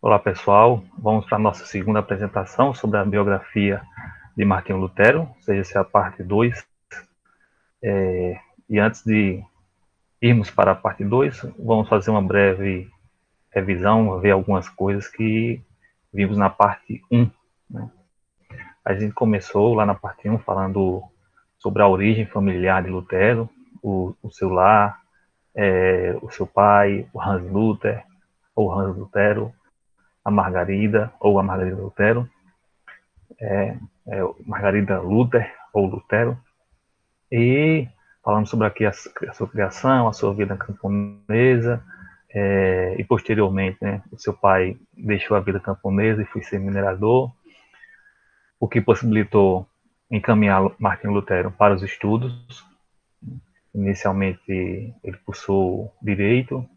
Olá pessoal, vamos para a nossa segunda apresentação sobre a biografia de Martinho Lutero, seja essa a parte 2. E antes de irmos para a parte 2, vamos fazer uma breve revisão, ver algumas coisas que vimos na parte 1. Né? A gente começou lá na parte 1 falando sobre a origem familiar de Lutero, o seu lar, o seu pai, o Hans Luther, ou Hans Lutero, a Margarida, ou a Margarida Lutero, Margarida Luther, ou Lutero, e falamos sobre aqui a sua criação, a sua vida camponesa, e posteriormente, né, o seu pai deixou a vida camponesa e foi ser minerador, o que possibilitou encaminhar Martinho Lutero para os estudos. Inicialmente ele cursou Direito,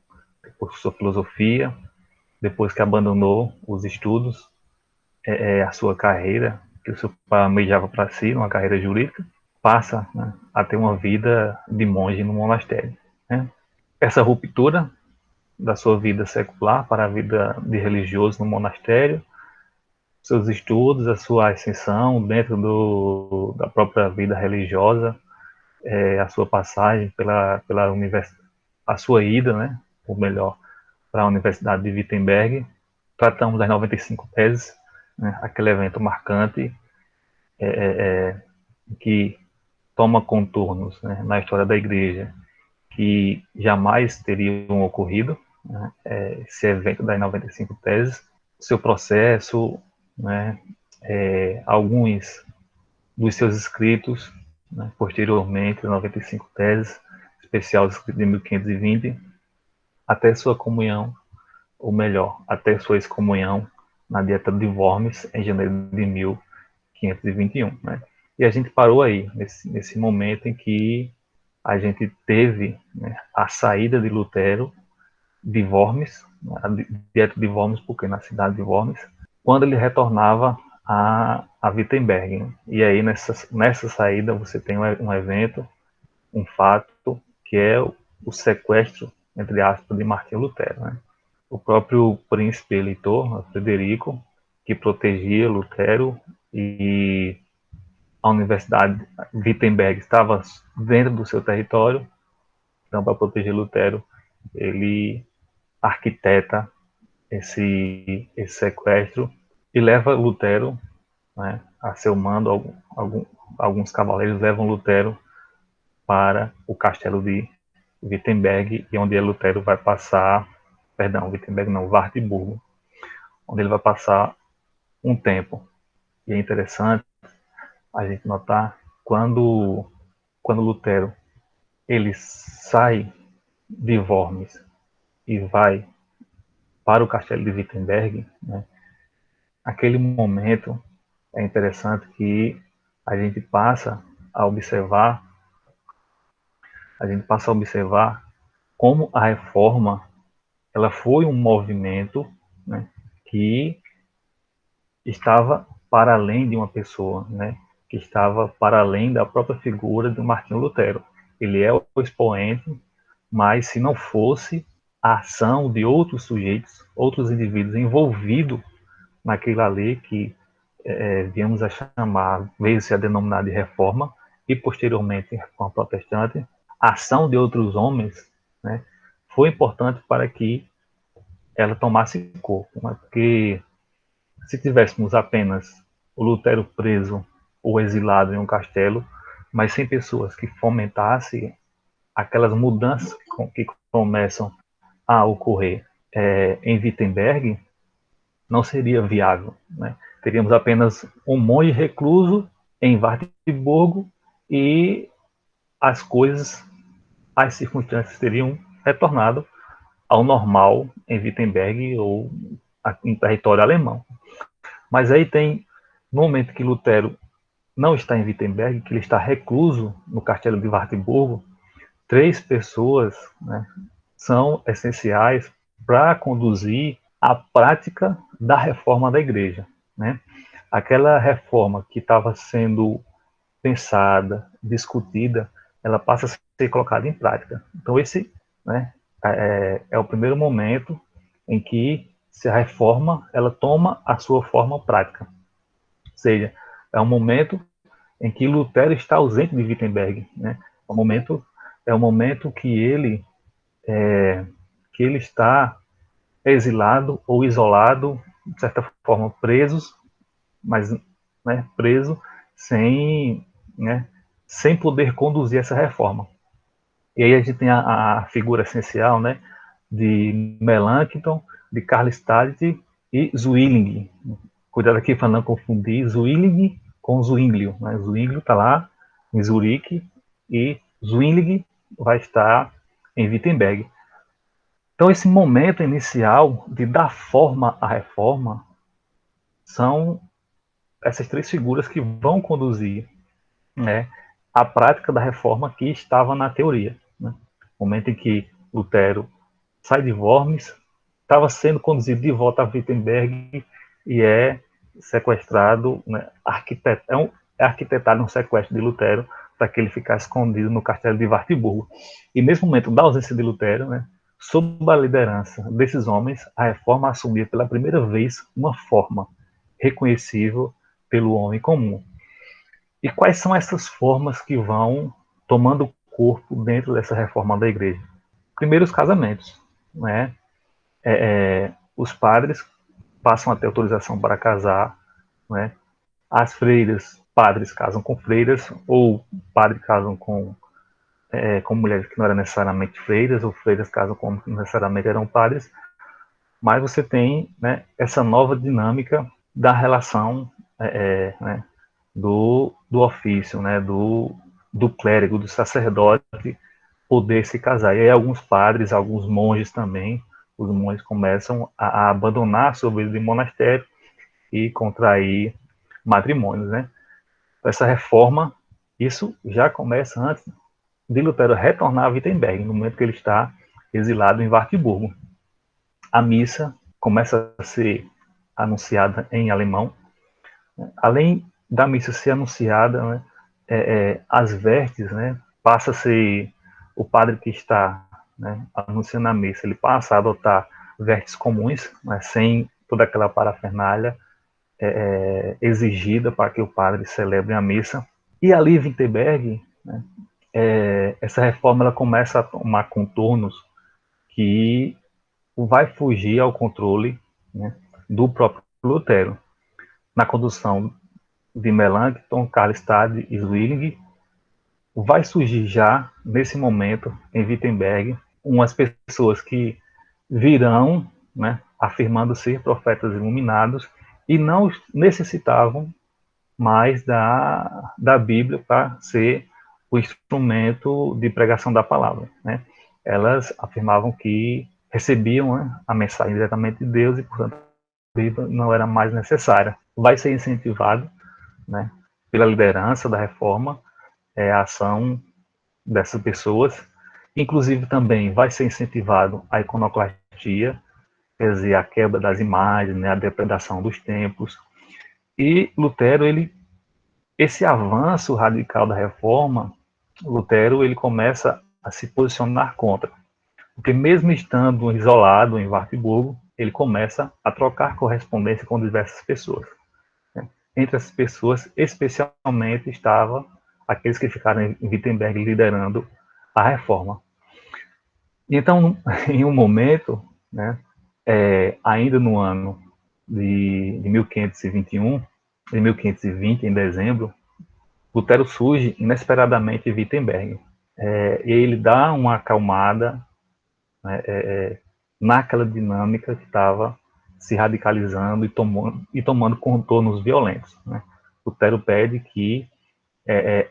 depois cursou Filosofia, depois que abandonou os estudos, a sua carreira, que o seu pai almejava para si, uma carreira jurídica, passa, né, a ter uma vida de monge no monastério. Né? Essa ruptura da sua vida secular para a vida de religioso no monastério, seus estudos, a sua ascensão dentro da própria vida religiosa, a sua passagem pela universidade, a sua ida, né, ou melhor, para a Universidade de Wittenberg. Tratamos das 95 teses, né, aquele evento marcante que toma contornos, né, na história da Igreja que jamais teriam ocorrido, né, esse evento das 95 teses, seu processo, né, alguns dos seus escritos, né, posteriormente, 95 teses, especial escrito em 1520, até sua comunhão, ou melhor, até sua excomunhão na Dieta de Worms, em janeiro de 1521. Né? E a gente parou aí, nesse momento em que a gente teve, né, a saída de Lutero de Worms, a Dieta de Worms, porque na cidade de Worms, quando ele retornava a Wittenberg. Né? E aí, nessa saída, você tem um evento, um fato, que é o sequestro, entre aspas, de Martinho Lutero. Né? O próprio príncipe eleitor, Frederico, que protegia Lutero, e a Universidade de Wittenberg estava dentro do seu território, então, para proteger Lutero, ele arquiteta esse sequestro e leva Lutero, né, a seu mando. Alguns cavaleiros levam Lutero para o castelo de Wittenberg, e onde Lutero vai passar, perdão, Wittenberg não, Wartburgo, onde ele vai passar um tempo. E é interessante a gente notar quando Lutero ele sai de Worms e vai para o castelo de Wittenberg, né, aquele momento é interessante que a gente passa a observar, a gente passa a observar como a reforma ela foi um movimento, né, que estava para além de uma pessoa, né, que estava para além da própria figura de Martinho Lutero. Ele é o expoente, mas se não fosse a ação de outros sujeitos, outros indivíduos envolvidos naquilo ali que viemos a chamar, veio-se a denominar de reforma, e posteriormente reforma protestante, a ação de outros homens, né, foi importante para que ela tomasse corpo. Né, porque se tivéssemos apenas o Lutero preso ou exilado em um castelo, mas sem pessoas que fomentassem aquelas mudanças que começam a ocorrer em Wittenberg, não seria viável. Né? Teríamos apenas um monge recluso em Wartburgo e as coisas, as circunstâncias teriam retornado ao normal em Wittenberg ou em território alemão. Mas aí tem, no momento que Lutero não está em Wittenberg, que ele está recluso no castelo de Wartburgo, três pessoas, né, são essenciais para conduzir a prática da reforma da igreja. Né? Aquela reforma que estava sendo pensada, discutida, ela passa a ser colocada em prática. Então, esse, né, é o primeiro momento em que se a reforma ela toma a sua forma prática. Ou seja, é um momento em que Lutero está ausente de Wittenberg, né? É um momento que ele está exilado ou isolado, de certa forma presos, mas, né, preso sem, né, sem poder conduzir essa reforma. E aí a gente tem a figura essencial, né, de Melanchthon, de Karlstadt e Zwingli. Cuidado aqui para não confundir Zwingli com Zwinglio. Né? Zwinglio está lá em Zurique e Zwingli vai estar em Wittenberg. Então, esse momento inicial de dar forma à reforma são essas três figuras que vão conduzir, né, a prática da reforma que estava na teoria. Né? O momento em que Lutero sai de Worms, estava sendo conduzido de volta a Wittenberg e é sequestrado, né, é arquitetado um sequestro de Lutero para que ele ficasse escondido no castelo de Wartburgo. E nesse momento da ausência de Lutero, né, sob a liderança desses homens, a reforma assumia pela primeira vez uma forma reconhecível pelo homem comum. E quais são essas formas que vão tomando corpo dentro dessa reforma da igreja? Primeiro, os casamentos. Né? Os padres passam a ter autorização para casar. Né? As freiras, padres casam com freiras, ou padres casam com mulheres que não eram necessariamente freiras, ou freiras casam com que não necessariamente eram padres. Mas você tem, né, essa nova dinâmica da relação, né, do ofício, né, do clérigo, do sacerdote, poder se casar. E aí alguns padres, alguns monges também, os monges começam a abandonar a sua vida de monastério e contrair matrimônios, né? Essa reforma, isso já começa antes de Lutero retornar a Wittenberg, no momento que ele está exilado em Wartburgo. A missa começa a ser anunciada em alemão. Além da missa ser anunciada, né, as vestes, né, passa a ser o padre que está, né, anunciando a missa, ele passa a adotar vestes comuns, né, sem toda aquela parafernália exigida para que o padre celebre a missa. E ali em Wittenberg, né, essa reforma ela começa a tomar contornos que vai fugir ao controle, né, do próprio Lutero. Na condução de Melanchthon, Karlstadt e Zwingli, vai surgir já, nesse momento, em Wittenberg, umas pessoas que virão, né, afirmando ser profetas iluminados e não necessitavam mais da Bíblia para ser o instrumento de pregação da palavra. Né? Elas afirmavam que recebiam, né, a mensagem diretamente de Deus e, portanto, a Bíblia não era mais necessária. Vai ser incentivado, né, pela liderança da reforma, a ação dessas pessoas. Inclusive também vai ser incentivado a iconoclastia, quer dizer, a quebra das imagens, né, a depredação dos templos. E Lutero, esse avanço radical da reforma, Lutero ele começa a se posicionar contra. Porque mesmo estando isolado em Wartburgo, ele começa a trocar correspondência com diversas pessoas. Entre essas pessoas, especialmente, estava aqueles que ficaram em Wittenberg liderando a reforma. Então, em um momento, né, ainda no ano de 1521, em 1520, em dezembro, Lutero surge inesperadamente em Wittenberg. E ele dá uma acalmada, né, naquela dinâmica que estava se radicalizando e tomando contornos violentos. Né? Lutero pede que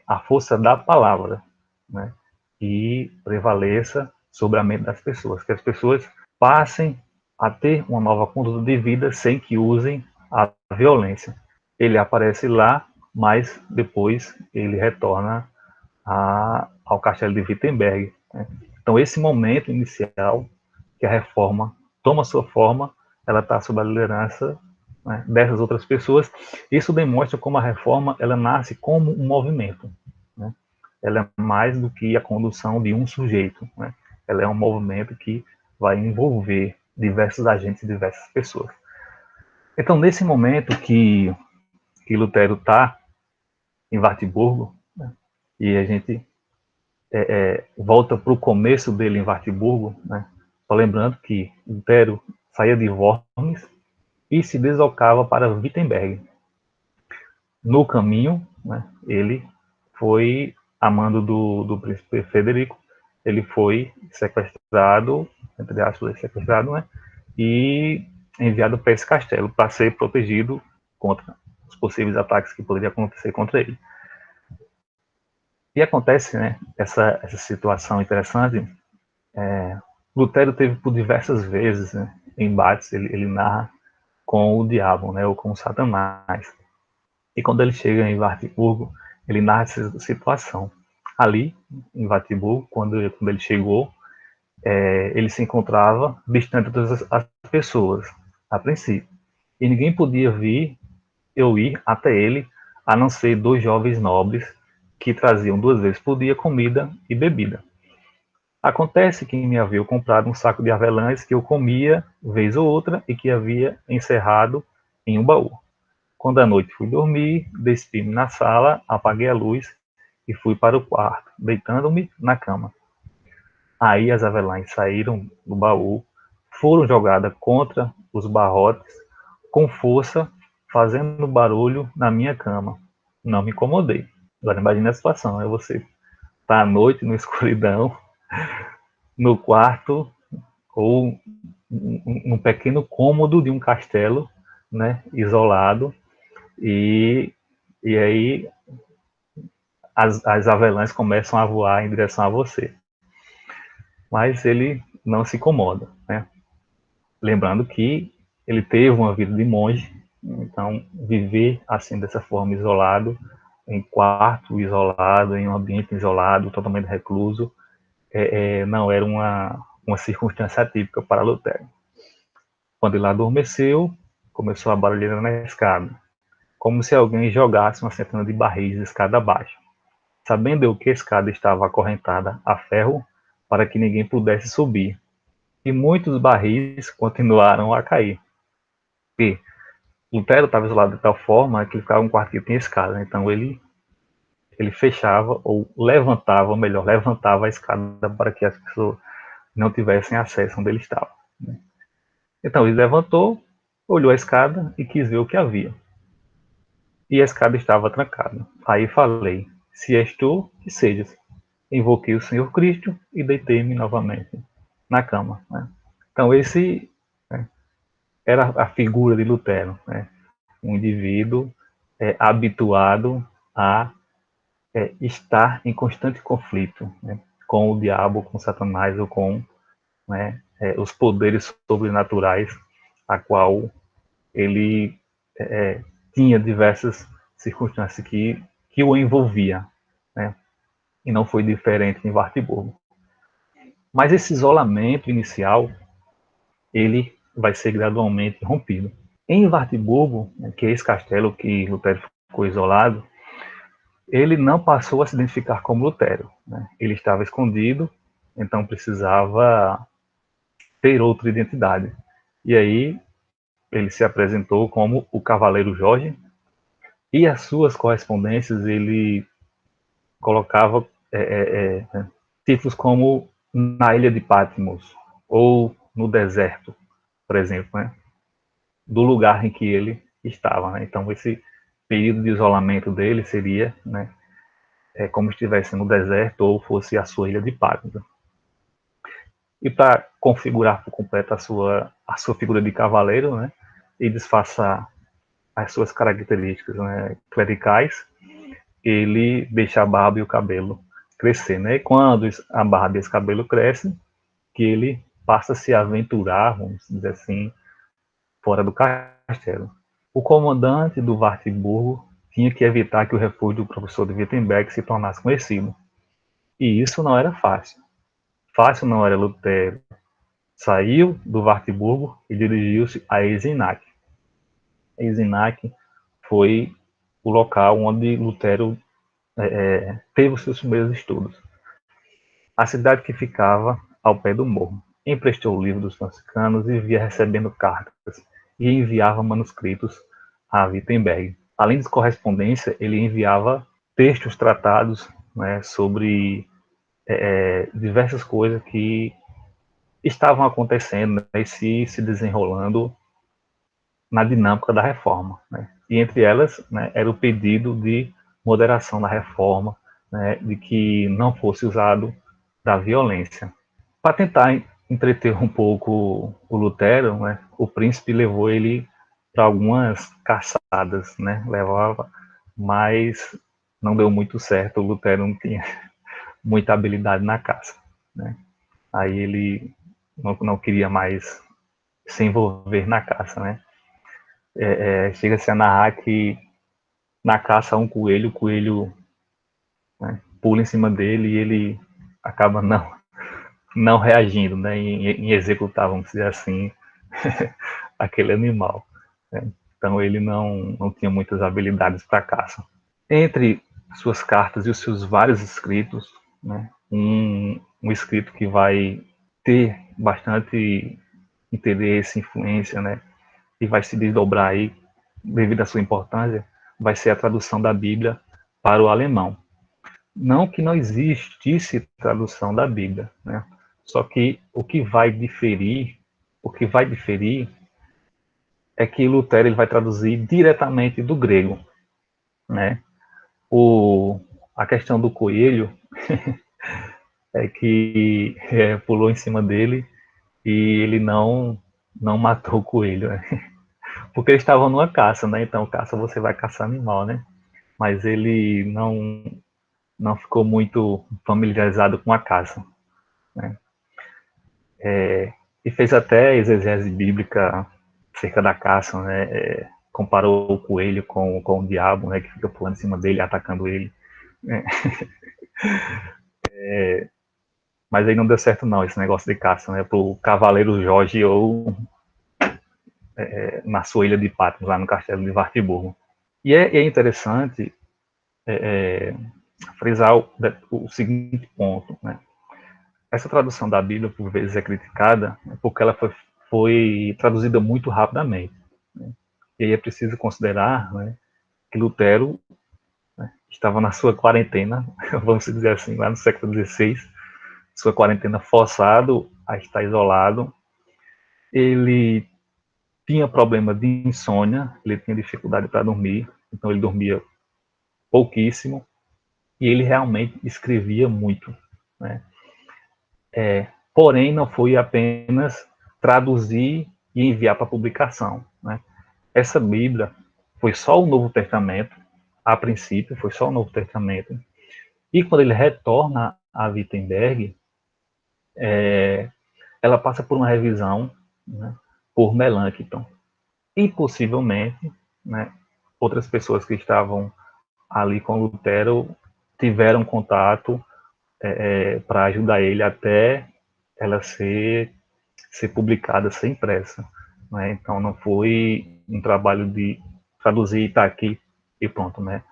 a força da palavra, né, que prevaleça sobre a mente das pessoas, que as pessoas passem a ter uma nova conduta de vida sem que usem a violência. Ele aparece lá, mas depois ele retorna ao castelo de Wittenberg. Né? Então, esse momento inicial, que a reforma toma sua forma, ela está sob a liderança, né, dessas outras pessoas. Isso demonstra como a reforma ela nasce como um movimento. Né? Ela é mais do que a condução de um sujeito. Né? Ela é um movimento que vai envolver diversos agentes e diversas pessoas. Então, nesse momento que Lutero está em Wartburgo, né, e a gente volta para o começo dele em Wartburgo, né, só lembrando que Lutero saía de Worms e se deslocava para Wittenberg. No caminho, né, ele foi, a mando do príncipe Frederico, ele foi sequestrado, entre aspas, sequestrado, né, e enviado para esse castelo para ser protegido contra os possíveis ataques que poderiam acontecer contra ele. E acontece, né, essa situação interessante. Lutero teve por diversas vezes, né, embates, ele narra com o diabo, né, ou com o Satanás. E quando ele chega em Wartburgo, ele narra essa situação. Ali, em Wartburgo, quando ele chegou, ele se encontrava distante de todas as pessoas, a princípio. E ninguém podia vir ou ir até ele, a não ser 2 jovens nobres que traziam 2 vezes por dia comida e bebida. Acontece que me havia comprado um saco de avelãs que eu comia vez ou outra e que havia encerrado em um baú. Quando à noite fui dormir, despi-me na sala, apaguei a luz e fui para o quarto, deitando-me na cama. Aí as avelãs saíram do baú, foram jogadas contra os barrotes, com força, fazendo barulho na minha cama. Não me incomodei. Agora imagine a situação, é você tá à noite, na escuridão, no quarto, ou num pequeno cômodo de um castelo, né, isolado, e aí as avelãs começam a voar em direção a você. Mas ele não se incomoda, né? Lembrando que ele teve uma vida de monge, então viver assim dessa forma isolado, em quarto isolado, em um ambiente isolado, totalmente recluso, não era uma circunstância atípica para Lutero. Quando ele adormeceu, começou a barulheira na escada, como se alguém jogasse uma centena de barris de escada abaixo. Sabendo eu que a escada estava acorrentada a ferro para que ninguém pudesse subir, e muitos barris continuaram a cair. E Lutero estava isolado de tal forma que ele ficava um quarto que tinha escada, então ele fechava ou levantava, ou melhor, levantava a escada para que as pessoas não tivessem acesso onde ele estava. Então ele levantou, olhou a escada e quis ver o que havia. E a escada estava trancada. Aí falei: se és tu, que sejas. Invoquei o Senhor Cristo e deitei-me novamente na cama. Né? Então esse, né, era a figura de Lutero, né? Um indivíduo habituado a estar em constante conflito, né, com o diabo, com Satanás ou com, né, os poderes sobrenaturais, a qual ele tinha diversas circunstâncias que o envolvia, né, e não foi diferente em Wartburgo. Mas esse isolamento inicial, ele vai ser gradualmente rompido. Em Wartburgo, né, que é esse castelo que Lutero ficou isolado, ele não passou a se identificar como Lutero. Né? Ele estava escondido, então precisava ter outra identidade. E aí ele se apresentou como o Cavaleiro Jorge, e as suas correspondências ele colocava títulos como na Ilha de Patmos, ou no deserto, por exemplo, né? Do lugar em que ele estava. Né? Então esse período de isolamento dele seria, né, como se estivesse no deserto ou fosse a sua ilha de Patmos. E para configurar por completo a sua figura de cavaleiro, né, e disfarçar as suas características, né, clericais, ele deixa a barba e o cabelo crescer. Né? E quando a barba e esse cabelo crescem, que ele passa a se aventurar, vamos dizer assim, fora do castelo. O comandante do Wartburgo tinha que evitar que o refúgio do professor de Wittenberg se tornasse conhecido. E isso não era fácil. Fácil não era Lutero. Saiu do Wartburgo e dirigiu-se a Eisenach. Eisenach foi o local onde Lutero teve os seus primeiros estudos. A cidade que ficava ao pé do morro. emprestou o livro dos franciscanos e via recebendo cartas e enviava manuscritos a Wittenberg. Além de correspondência, ele enviava textos tratados, né, sobre diversas coisas que estavam acontecendo, né, e se desenrolando na dinâmica da reforma, né? E entre elas, né, era o pedido de moderação da reforma, né, de que não fosse usado da violência. Para tentar entreter um pouco o Lutero, né, o príncipe levou ele para algumas caçadas, né, levava, mas não deu muito certo, o Lutero não tinha muita habilidade na caça, né? Aí ele não queria mais se envolver na caça, né? Chega-se a narrar que na caça um coelho, o coelho, né, pula em cima dele e ele acaba não reagindo, né, em executar, vamos dizer assim, aquele animal, né? Então ele não tinha muitas habilidades para caça. Entre suas cartas e os seus vários escritos, né, um escrito que vai ter bastante interesse, influência, né, e vai se desdobrar aí devido à sua importância, vai ser a tradução da Bíblia para o alemão. Não que não existisse tradução da Bíblia, né? Só que o que vai diferir é que Lutero ele vai traduzir diretamente do grego, né? A questão do coelho é que pulou em cima dele e ele não matou o coelho, né? Porque eles estavam numa caça, né? Então caça você vai caçar animal, né? Mas ele não ficou muito familiarizado com a caça, né? E fez até exegese bíblica acerca da caça, né? Comparou o coelho com o diabo, né? Que fica pulando em cima dele, atacando ele, né? Mas aí não deu certo não, esse negócio de caça, né? Pro Cavaleiro Jorge ou na sua ilha de Patmos, lá no castelo de Wartburgo. E é interessante frisar o seguinte ponto, né? Essa tradução da Bíblia, por vezes, é criticada porque ela foi traduzida muito rapidamente, né? E aí é preciso considerar, né, que Lutero, né, estava na sua quarentena, vamos dizer assim, lá no século XVI, sua quarentena forçado a estar isolado. Ele tinha problema de insônia, ele tinha dificuldade para dormir, então ele dormia pouquíssimo, e ele realmente escrevia muito, né? Porém, não foi apenas traduzir e enviar para publicação, né? Essa Bíblia foi só o Novo Testamento, a princípio, foi só o Novo Testamento. E quando ele retorna a Wittenberg, ela passa por uma revisão, né, por Melanchthon. E possivelmente, né, outras pessoas que estavam ali com Lutero tiveram contato para ajudar ele até ela ser publicada, ser impressa, né? Então não foi um trabalho de traduzir e está aqui e pronto, né?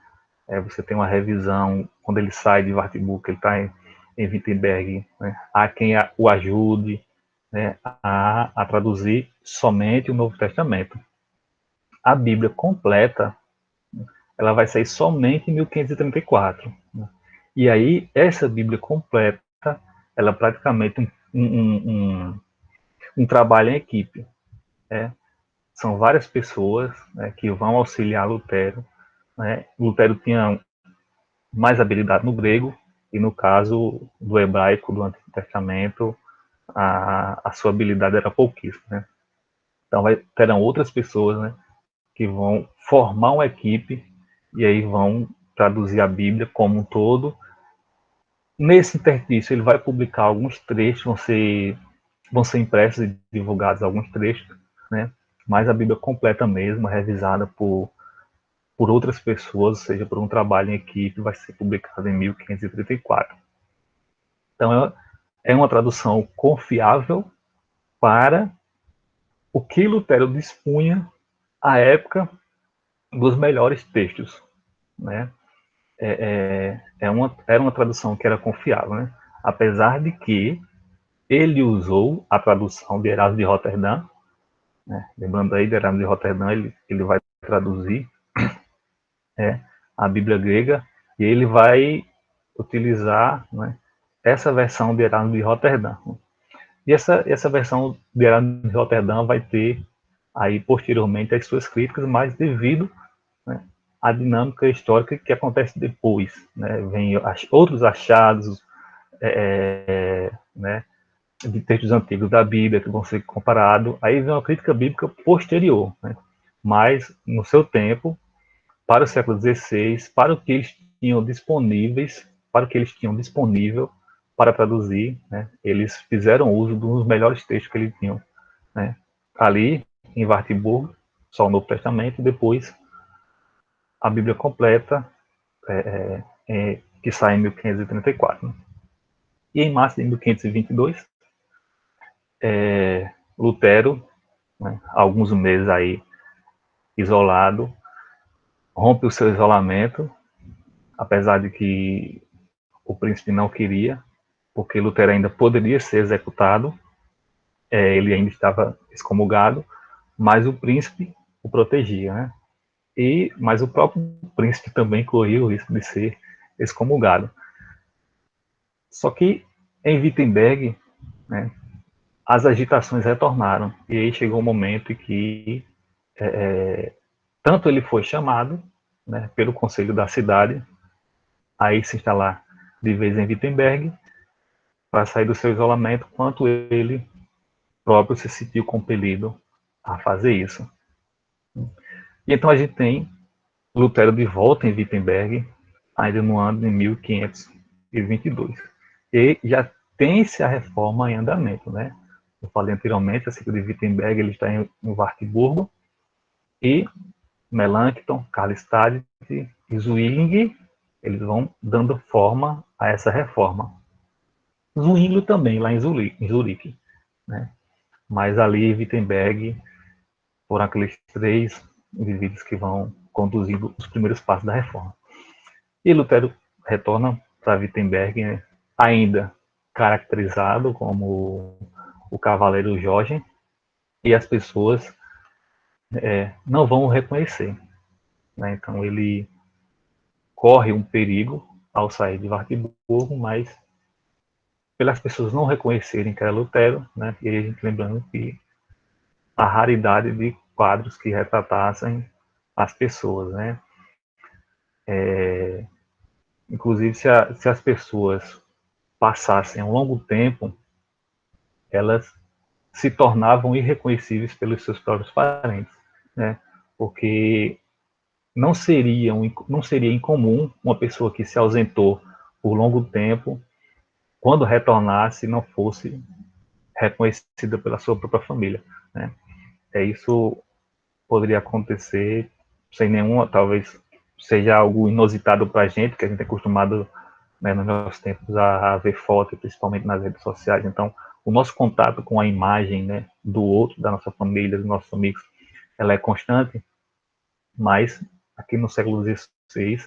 Você tem uma revisão quando ele sai de Wartburg, ele está em Wittenberg, né? Há quem o ajude, né, a traduzir somente o Novo Testamento. A Bíblia completa, ela vai sair somente em 1534. Né? E aí, essa Bíblia completa, ela é praticamente um trabalho em equipe. Né? São várias pessoas, né, que vão auxiliar Lutero. Né? Lutero tinha mais habilidade no grego, e no caso do hebraico, do Antigo Testamento, a sua habilidade era pouquíssima. Né? Então, terão outras pessoas, né, que vão formar uma equipe e aí vão traduzir a Bíblia como um todo. Nesse interstício, ele vai publicar alguns trechos, vão ser impressos e divulgados alguns trechos, né? Mas a Bíblia completa mesmo, revisada por outras pessoas, ou seja, por um trabalho em equipe, vai ser publicada em 1534. Então, é uma tradução confiável para o que Lutero dispunha à época dos melhores textos, né? Era uma tradução que era confiável, né? Apesar de que Ele usou a tradução de Erasmo de Roterdã, né? Lembrando aí de Erasmo de Roterdã, ele vai traduzir a Bíblia grega, e ele vai utilizar, né, essa versão de Erasmo de Roterdã. E essa versão de Erasmo de Roterdã vai ter aí posteriormente as suas críticas, mas devido, né, à dinâmica histórica que acontece depois, né, vem outros achados, né, de textos antigos da Bíblia que vão ser comparados, aí vem uma crítica bíblica posterior, né, mas no seu tempo, para o século XVI, para o que eles tinham disponíveis, para o que eles tinham disponível para traduzir, né, eles fizeram uso dos melhores textos que eles tinham, né, ali em Wartburg, só o Novo Testamento, e depois a Bíblia completa, que sai em 1534. Né? E em março de 1522, Lutero, né, alguns meses aí isolado, rompe o seu isolamento, apesar de que o príncipe não queria, porque Lutero ainda poderia ser executado, ele ainda estava excomungado, mas o príncipe o protegia, né? Mas o próprio príncipe também corria o risco de ser excomungado. Só que em Wittenberg, né, as agitações retornaram, e aí chegou um momento em que tanto ele foi chamado, né, pelo conselho da cidade a ir se instalar de vez em Wittenberg para sair do seu isolamento, quanto ele próprio se sentiu compelido a fazer isso. E então a gente tem Lutero de volta em Wittenberg, ainda no ano de 1522. E já tem-se a reforma em andamento, né? Eu falei anteriormente, a ciclo de Wittenberg ele está em Wartburgo, e Melanchthon, Karlstadt e Zwingli, eles vão dando forma a essa reforma. Zwingli também, lá em Zurique, né? Mas ali Wittenberg foram aqueles três indivíduos que vão conduzindo os primeiros passos da reforma. E Lutero retorna para Wittenberg, né, ainda caracterizado como o cavaleiro Jorge, e as pessoas não vão o reconhecer. Né? Então ele corre um perigo ao sair de Wartburgo, mas pelas pessoas não reconhecerem que era Lutero, né? E aí a gente lembrando que a raridade de quadros que retratassem as pessoas, né? Inclusive, se as pessoas passassem um longo tempo, elas se tornavam irreconhecíveis pelos seus próprios parentes, né? Porque não seria incomum uma pessoa que se ausentou por longo tempo, quando retornasse, não fosse reconhecida pela sua própria família, né? Isso poderia acontecer sem nenhuma, talvez seja algo inusitado para a gente, que a gente é acostumado, né, nos nossos tempos a ver fotos, principalmente nas redes sociais. Então, o nosso contato com a imagem, né, do outro, da nossa família, dos nossos amigos, ela é constante, mas aqui no século XVI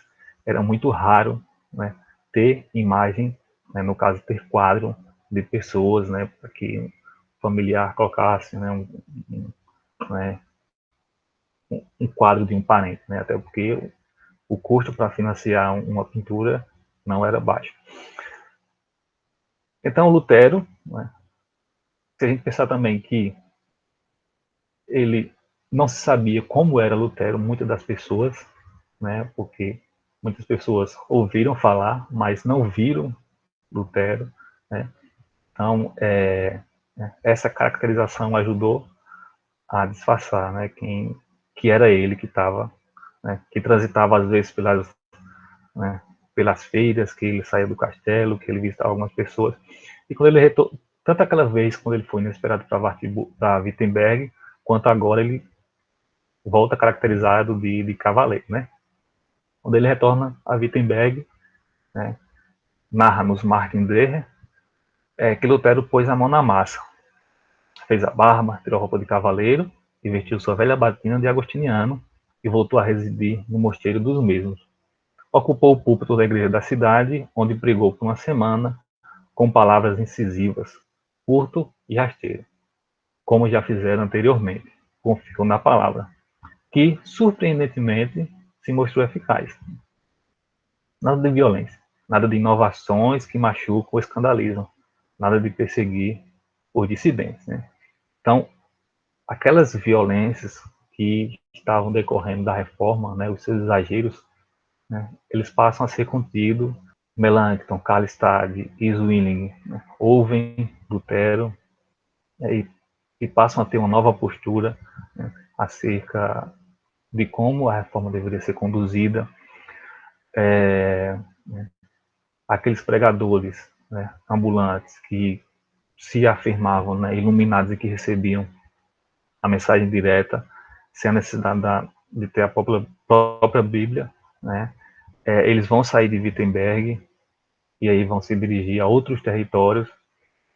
era muito raro, né, ter imagem, né, no caso ter quadro de pessoas, né, para que um familiar colocasse, né, né, um quadro de um parente, né, até porque o custo para financiar uma pintura não era baixo. Então Lutero, né, se a gente pensar também que ele não se sabia como era Lutero, muitas das pessoas, né, porque muitas pessoas ouviram falar, mas não viram Lutero, né? Então, essa caracterização ajudou a disfarçar, né, que era ele que estava, né, que transitava às vezes né, pelas feiras, que ele saía do castelo, que ele visitava algumas pessoas. E quando ele retornou, tanto aquela vez quando ele foi inesperado para Wittenberg, quanto agora ele volta caracterizado de cavaleiro, né? Quando ele retorna a Wittenberg, né, narra-nos Martin Dreher, que Lutero pôs a mão na massa, fez a barba, tirou a roupa de cavaleiro e vestiu sua velha batina de agostiniano e voltou a residir no mosteiro dos mesmos. Ocupou o púlpito da igreja da cidade, onde pregou por uma semana com palavras incisivas, curto e rasteiro, como já fizeram anteriormente. Confio na palavra, que surpreendentemente se mostrou eficaz. Nada de violência, nada de inovações que machucam ou escandalizam, nada de perseguir os dissidentes, né? Então, aquelas violências que estavam decorrendo da reforma, né, os seus exageros, né, eles passam a ser contidos. Melanchthon, Karlstadt e Zwingli, né, ouvem Lutero, né, e passam a ter uma nova postura, né, acerca de como a reforma deveria ser conduzida. Né, aqueles pregadores, né, ambulantes que se afirmavam, né, iluminados e que recebiam a mensagem direta, sem a necessidade de ter a própria Bíblia, né, eles vão sair de Wittenberg e aí vão se dirigir a outros territórios,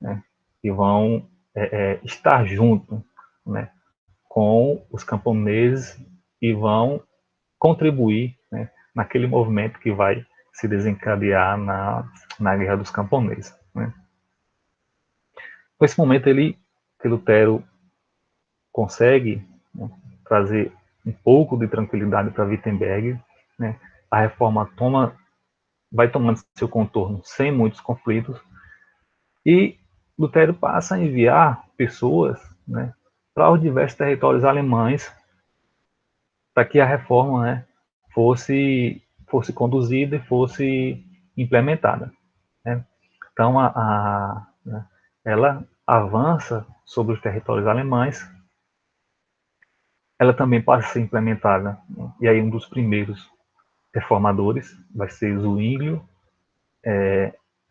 né, e vão estar junto, né, com os camponeses e vão contribuir, né, naquele movimento que vai se desencadear na Guerra dos Camponeses. Né. Nesse momento que Lutero consegue, né, trazer um pouco de tranquilidade para Wittenberg, né, a reforma vai tomando seu contorno sem muitos conflitos, e Lutero passa a enviar pessoas, né, para os diversos territórios alemães para que a reforma, né, fosse conduzida e fosse implementada. Né. Então, né, ela avança sobre os territórios alemães, ela também passa a ser implementada, né, e aí um dos primeiros reformadores vai ser Zwinglio,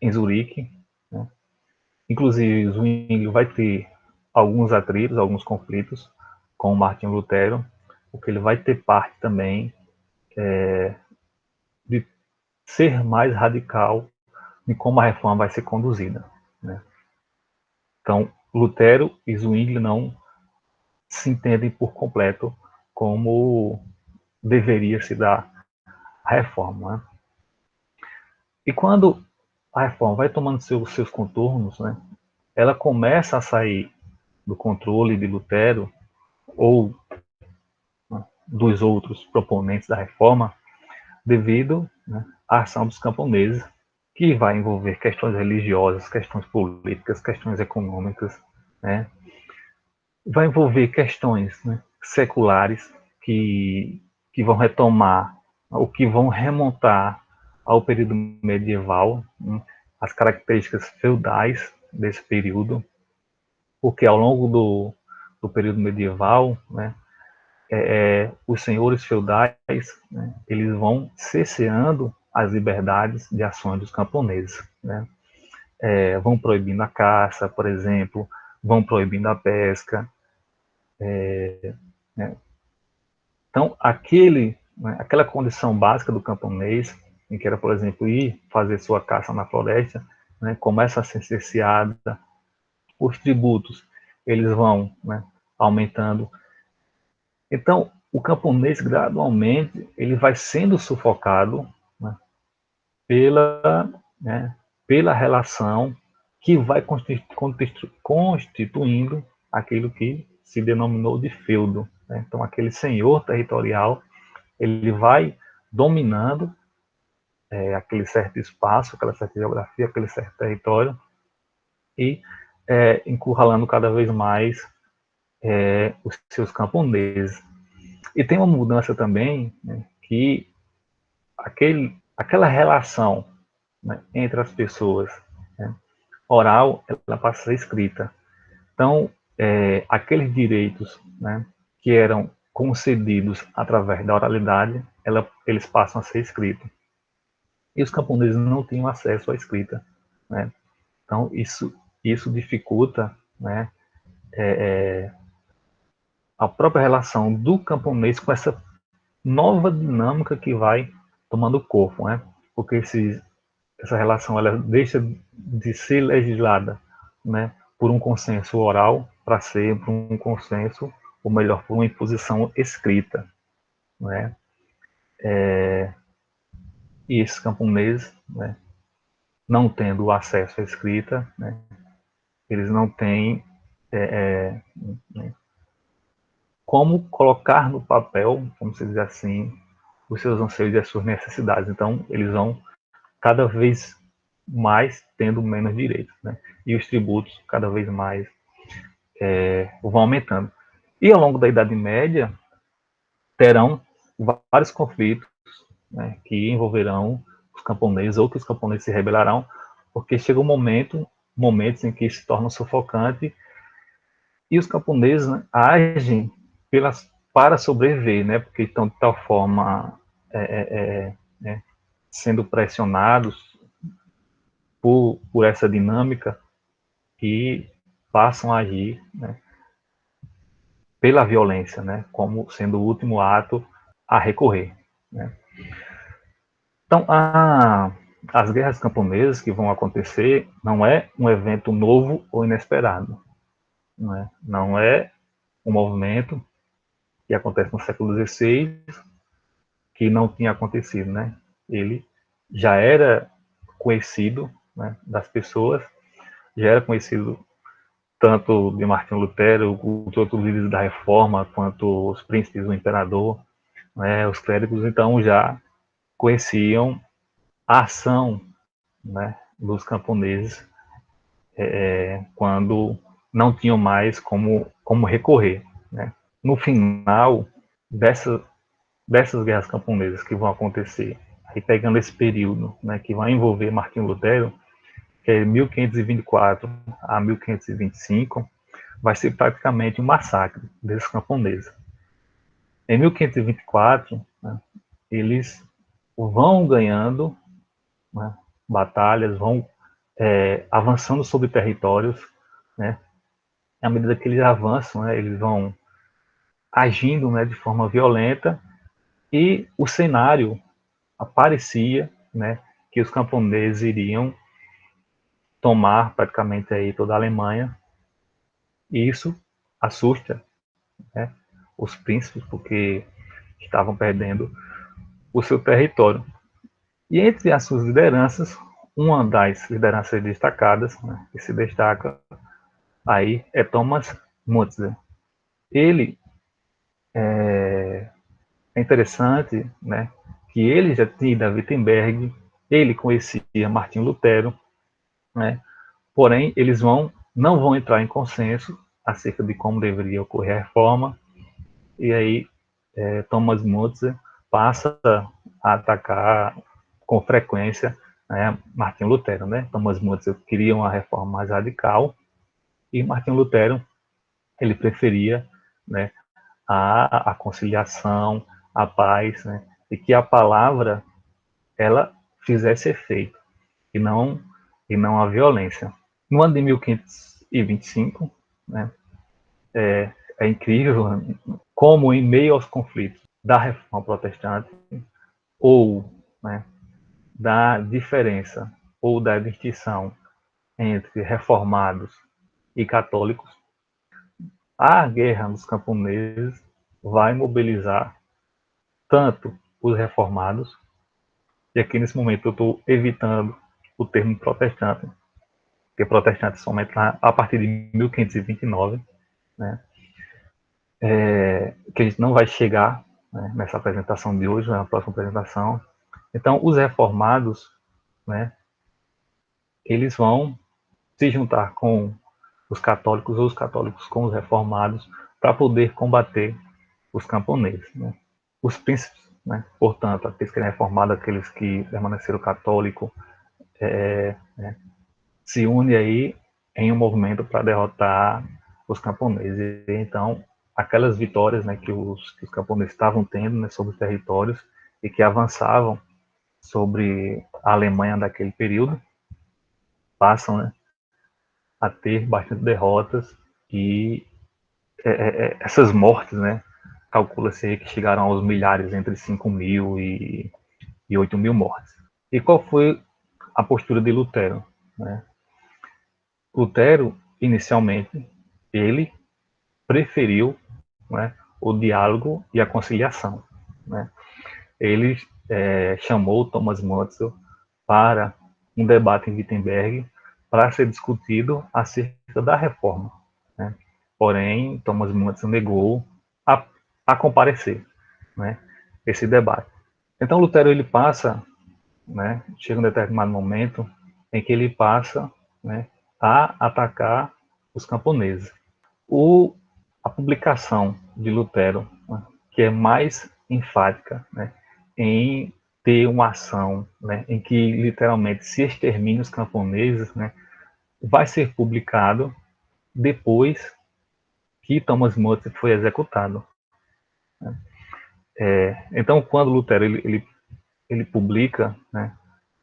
em Zurique. Né. Inclusive, Zwinglio vai ter alguns atritos, alguns conflitos com Martinho Lutero, porque ele vai ter parte também de ser mais radical em como a reforma vai ser conduzida. Né. Então, Lutero e Zwingli não se entendem por completo como deveria se dar a reforma. Né. E quando a reforma vai tomando seus contornos, né, ela começa a sair do controle de Lutero ou, né, dos outros proponentes da reforma, devido, né, à ação dos camponeses, que vai envolver questões religiosas, questões políticas, questões econômicas, né, vai envolver questões, né, seculares que vão retomar, ou que vão remontar ao período medieval, né, as características feudais desse período, porque ao longo do período medieval, né, os senhores feudais, né, eles vão cerceando as liberdades de ações dos camponeses. Né. Vão proibindo a caça, por exemplo, vão proibindo a pesca. Né. Então, né, aquela condição básica do camponês, em que era, por exemplo, ir fazer sua caça na floresta, né, começa a ser cerceada. Os tributos, eles vão, né, aumentando. Então, o camponês, gradualmente, ele vai sendo sufocado, né, né, pela relação que vai constituindo aquilo que se denominou de feudo. Né. Então, aquele senhor territorial, ele vai dominando aquele certo espaço, aquela certa geografia, aquele certo território, e encurralando cada vez mais os seus camponeses. E tem uma mudança também, né, que aquela relação, né, entre as pessoas, né, oral, ela passa a ser escrita. Então, aqueles direitos, né, que eram concedidos através da oralidade, eles passam a ser escritos. E os camponeses não tinham acesso à escrita. Né. Então, isso dificulta, né, a própria relação do camponês com essa nova dinâmica que vai tomando corpo, né? Porque essa relação ela deixa de ser legislada, né, por um consenso oral para ser por um consenso, ou melhor, por uma imposição escrita, né? E esses camponeses, né, não tendo acesso à escrita, né, eles não têm como colocar no papel, vamos dizer assim, os seus anseios e as suas necessidades. Então, eles vão cada vez mais tendo menos direitos, né? E os tributos cada vez mais vão aumentando. E ao longo da Idade Média, terão vários conflitos, né, que envolverão os camponeses, ou que os camponeses se rebelarão, porque chega um momentos em que se torna sufocante, e os camponeses, né, agem para sobreviver, né, porque estão de tal forma sendo pressionados por essa dinâmica que passam a agir, né, pela violência, né, como sendo o último ato a recorrer, né. Então, as guerras camponesas que vão acontecer não é um evento novo ou inesperado, não é um movimento que acontece no século XVI que não tinha acontecido, né? Ele já era conhecido, né, das pessoas, já era conhecido tanto de Martinho Lutero, os outros líderes da Reforma, quanto os príncipes do imperador, né, os clérigos, então já conheciam a ação, né, dos camponeses quando não tinham mais como recorrer, né. No final dessas guerras camponesas que vão acontecer, aí pegando esse período, né, que vai envolver Martinho Lutero, que é 1524 a 1525, vai ser praticamente um massacre desses camponeses. Em 1524, né, eles vão ganhando, né, batalhas, vão avançando sobre territórios, né, à medida que eles avançam, né, eles vão agindo, né, de forma violenta, e o cenário aparecia, né, que os camponeses iriam tomar praticamente aí toda a Alemanha, e isso assusta, né, os príncipes, porque estavam perdendo o seu território. E entre as suas lideranças, uma das lideranças destacadas, né, que se destaca aí, é Thomas Muntzer. Ele é interessante, né, que ele já tinha ido a Wittenberg, ele conhecia Martinho Lutero, né, porém eles não vão entrar em consenso acerca de como deveria ocorrer a reforma, e aí Thomas Muntzer passa a atacar com frequência, né, Martinho Lutero, né? Thomas Muntzer queria uma reforma mais radical e Martinho Lutero ele preferia, né, a conciliação, a paz, né, e que a palavra ela fizesse efeito e não a violência. No ano de 1525, né, é incrível como em meio aos conflitos da reforma protestante ou, né, da diferença ou da distinção entre reformados e católicos, a guerra dos camponeses vai mobilizar tanto os reformados, e aqui nesse momento eu estou evitando o termo protestante, porque protestante somente a partir de 1529, né, que a gente não vai chegar, né, nessa apresentação de hoje, na próxima apresentação. Então, os reformados, né, eles vão se juntar com os católicos ou os católicos com os reformados para poder combater os camponeses, né. Os príncipes, né, portanto, aqueles que eram reformados, aqueles que permaneceram católicos, né, se unem aí em um movimento para derrotar os camponeses. E, então, aquelas vitórias, né, que os camponeses estavam tendo, né, sobre os territórios e que avançavam sobre a Alemanha daquele período, passam, né, a ter bastante derrotas e essas mortes, né, calcula-se que chegaram aos milhares, entre 5.000 e 8.000 mortes. E qual foi a postura de Lutero, né? Lutero, inicialmente, ele preferiu, né, o diálogo e a conciliação, né? Ele chamou Thomas Muntzer para um debate em Wittenberg, para ser discutido acerca da reforma, né? Porém, Thomas Mann negou a, a comparecer, né, esse debate. Então, Lutero ele passa, né, chega um determinado momento em que ele passa, né, a atacar os camponeses. A publicação de Lutero, né, que é mais enfática, né, em ter uma ação, né, em que literalmente se extermine os camponeses, né, vai ser publicado depois que Thomas More foi executado. Né. Então, quando Lutero ele publica, né,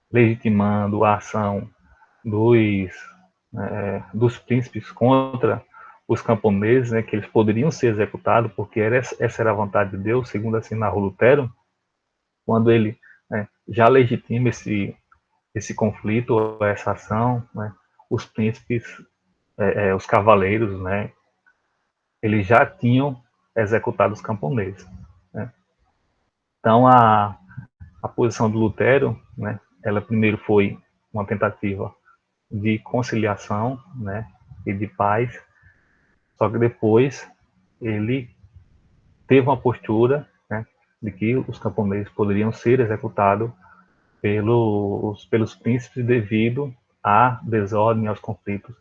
legitimando a ação dos, dos príncipes contra os camponeses, né, que eles poderiam ser executados, porque essa era a vontade de Deus, segundo assim narrou Lutero, quando ele, né, já legitima esse conflito, essa ação, né, os príncipes, os cavaleiros, né, eles já tinham executado os camponeses. Né. Então, a posição do Lutero, né, ela primeiro foi uma tentativa de conciliação, né, e de paz, só que depois ele teve uma postura, né, de que os camponeses poderiam ser executados pelos príncipes devido à desordem, aos conflitos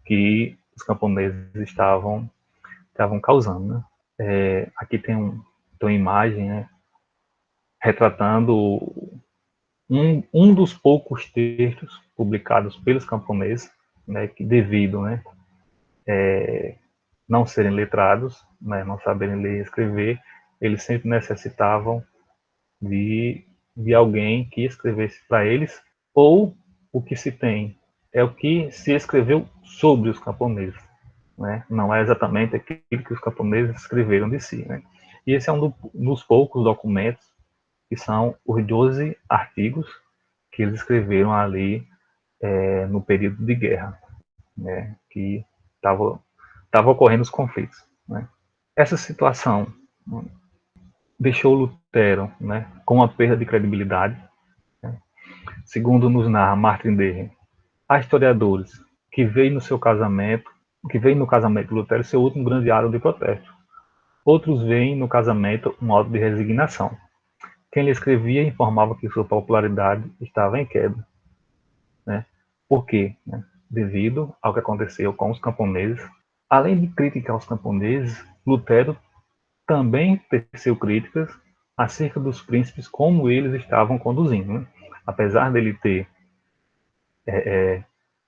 que os camponeses estavam causando. Né. Aqui tem uma imagem, né, retratando um dos poucos textos publicados pelos camponeses, né, que devido, né, não serem letrados, né, não saberem ler e escrever, eles sempre necessitavam de alguém que escrevesse para eles, ou o que se tem é o que se escreveu sobre os camponeses, né? Não é exatamente aquilo que os camponeses escreveram de si. Né? E esse é um dos poucos documentos que são os 12 artigos que eles escreveram ali no período de guerra, né? Que estava ocorrendo os conflitos. Né? Essa situação deixou Lutero, né, com uma perda de credibilidade. Né? Segundo nos narra Martin Derry, há historiadores que veem no casamento de Lutero seu último grande ato de protesto. Outros veem no casamento um ato de resignação. Quem lhe escrevia informava que sua popularidade estava em queda. Né? Por quê? Né? Devido ao que aconteceu com os camponeses. Além de criticar os camponeses, Lutero também teceu críticas acerca dos príncipes, como eles estavam conduzindo. Né? Apesar dele ter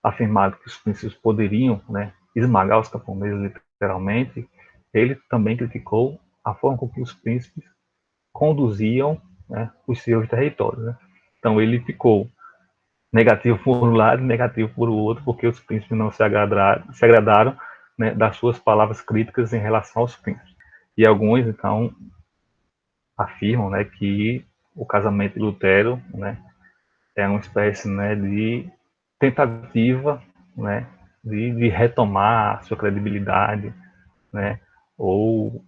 afirmado que os príncipes poderiam, né, esmagar os camponeses literalmente, ele também criticou a forma com que os príncipes conduziam, né, os seus territórios. Né? Então ele ficou negativo por um lado e negativo por outro, porque os príncipes não se agradaram, né, das suas palavras críticas em relação aos príncipes. E alguns, então, afirmam, né, que o casamento de Lutero, né, é uma espécie, né, de tentativa, né, de retomar a sua credibilidade, né, ou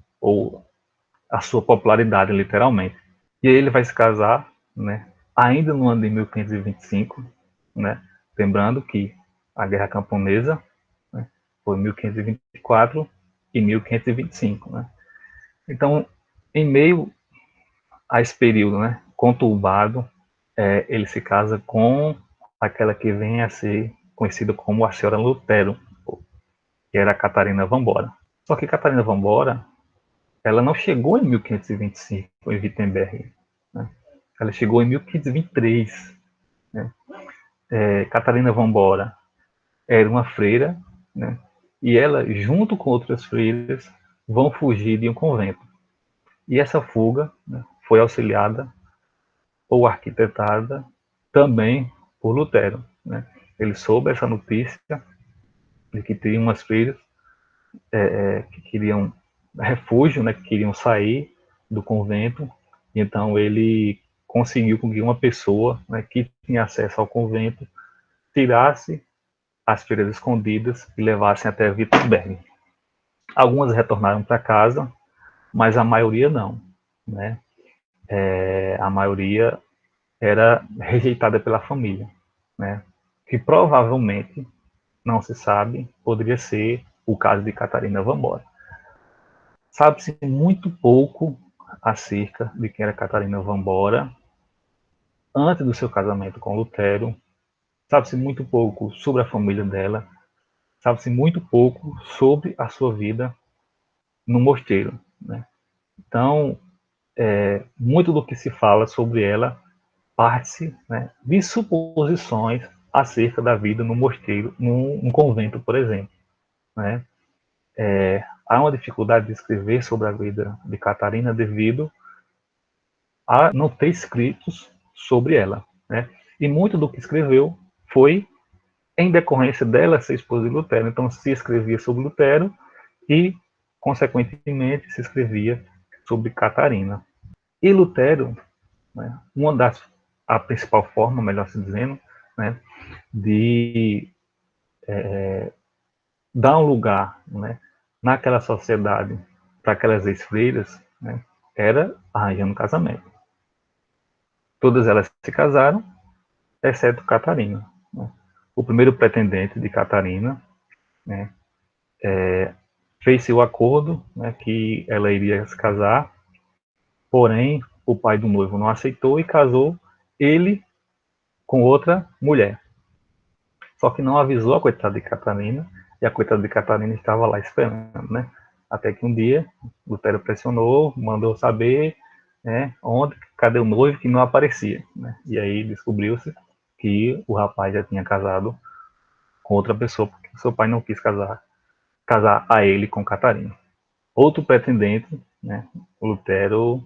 a sua popularidade, literalmente. E aí ele vai se casar, né, ainda no ano de 1525, né, lembrando que a Guerra Camponesa, né, foi 1524 e 1525. Né. Então, em meio a esse período, né, conturbado, ele se casa com aquela que vem a ser conhecida como a Senhora Lutero, que era a Catarina Vambora. Só que Catarina Vambora, ela não chegou em 1525 em Wittenberg, né? Ela chegou em 1523. Né? Catarina Vambora era uma freira, né? E ela, junto com outras freiras, vão fugir de um convento. E essa fuga, né, foi auxiliada ou arquitetada também por Lutero. Né? Ele soube essa notícia de que tinha umas freiras que queriam refúgio, né, que queriam sair do convento, e então ele conseguiu com que uma pessoa, né, que tinha acesso ao convento tirasse as freiras escondidas e levassem até Wittenberg. Algumas retornaram para casa, mas a maioria não. Né? A maioria era rejeitada pela família, né? Que provavelmente não se sabe, poderia ser o caso de Catarina Vambora. Sabe-se muito pouco acerca de quem era Catarina Vambora antes do seu casamento com Lutero. Sabe-se muito pouco sobre a família dela. Sabe-se muito pouco sobre a sua vida no mosteiro, né? Então, muito do que se fala sobre ela parte, né, de suposições acerca da vida no mosteiro, num convento, por exemplo, né? Há uma dificuldade de escrever sobre a vida de Catarina devido a não ter escritos sobre ela, né? E muito do que escreveu foi em decorrência dela ser esposa de Lutero. Então, se escrevia sobre Lutero e, consequentemente, se escrevia sobre Catarina. E Lutero, né, a principal forma, melhor se dizendo, né, de dar um lugar, né, naquela sociedade para aquelas ex-freiras, né, era arranjando casamento. Todas elas se casaram, exceto Catarina, né? O primeiro pretendente de Catarina, né, fez-se o acordo, né, que ela iria se casar, porém o pai do noivo não aceitou e casou ele com outra mulher. Só que não avisou a coitada de Catarina, e a coitada de Catarina estava lá esperando, né? Até que um dia, Lutero pressionou, mandou saber, né, cadê o noivo, que não aparecia, né? E aí descobriu-se que o rapaz já tinha casado com outra pessoa, porque seu pai não quis casar a ele com Catarina. Outro pretendente, né, Lutero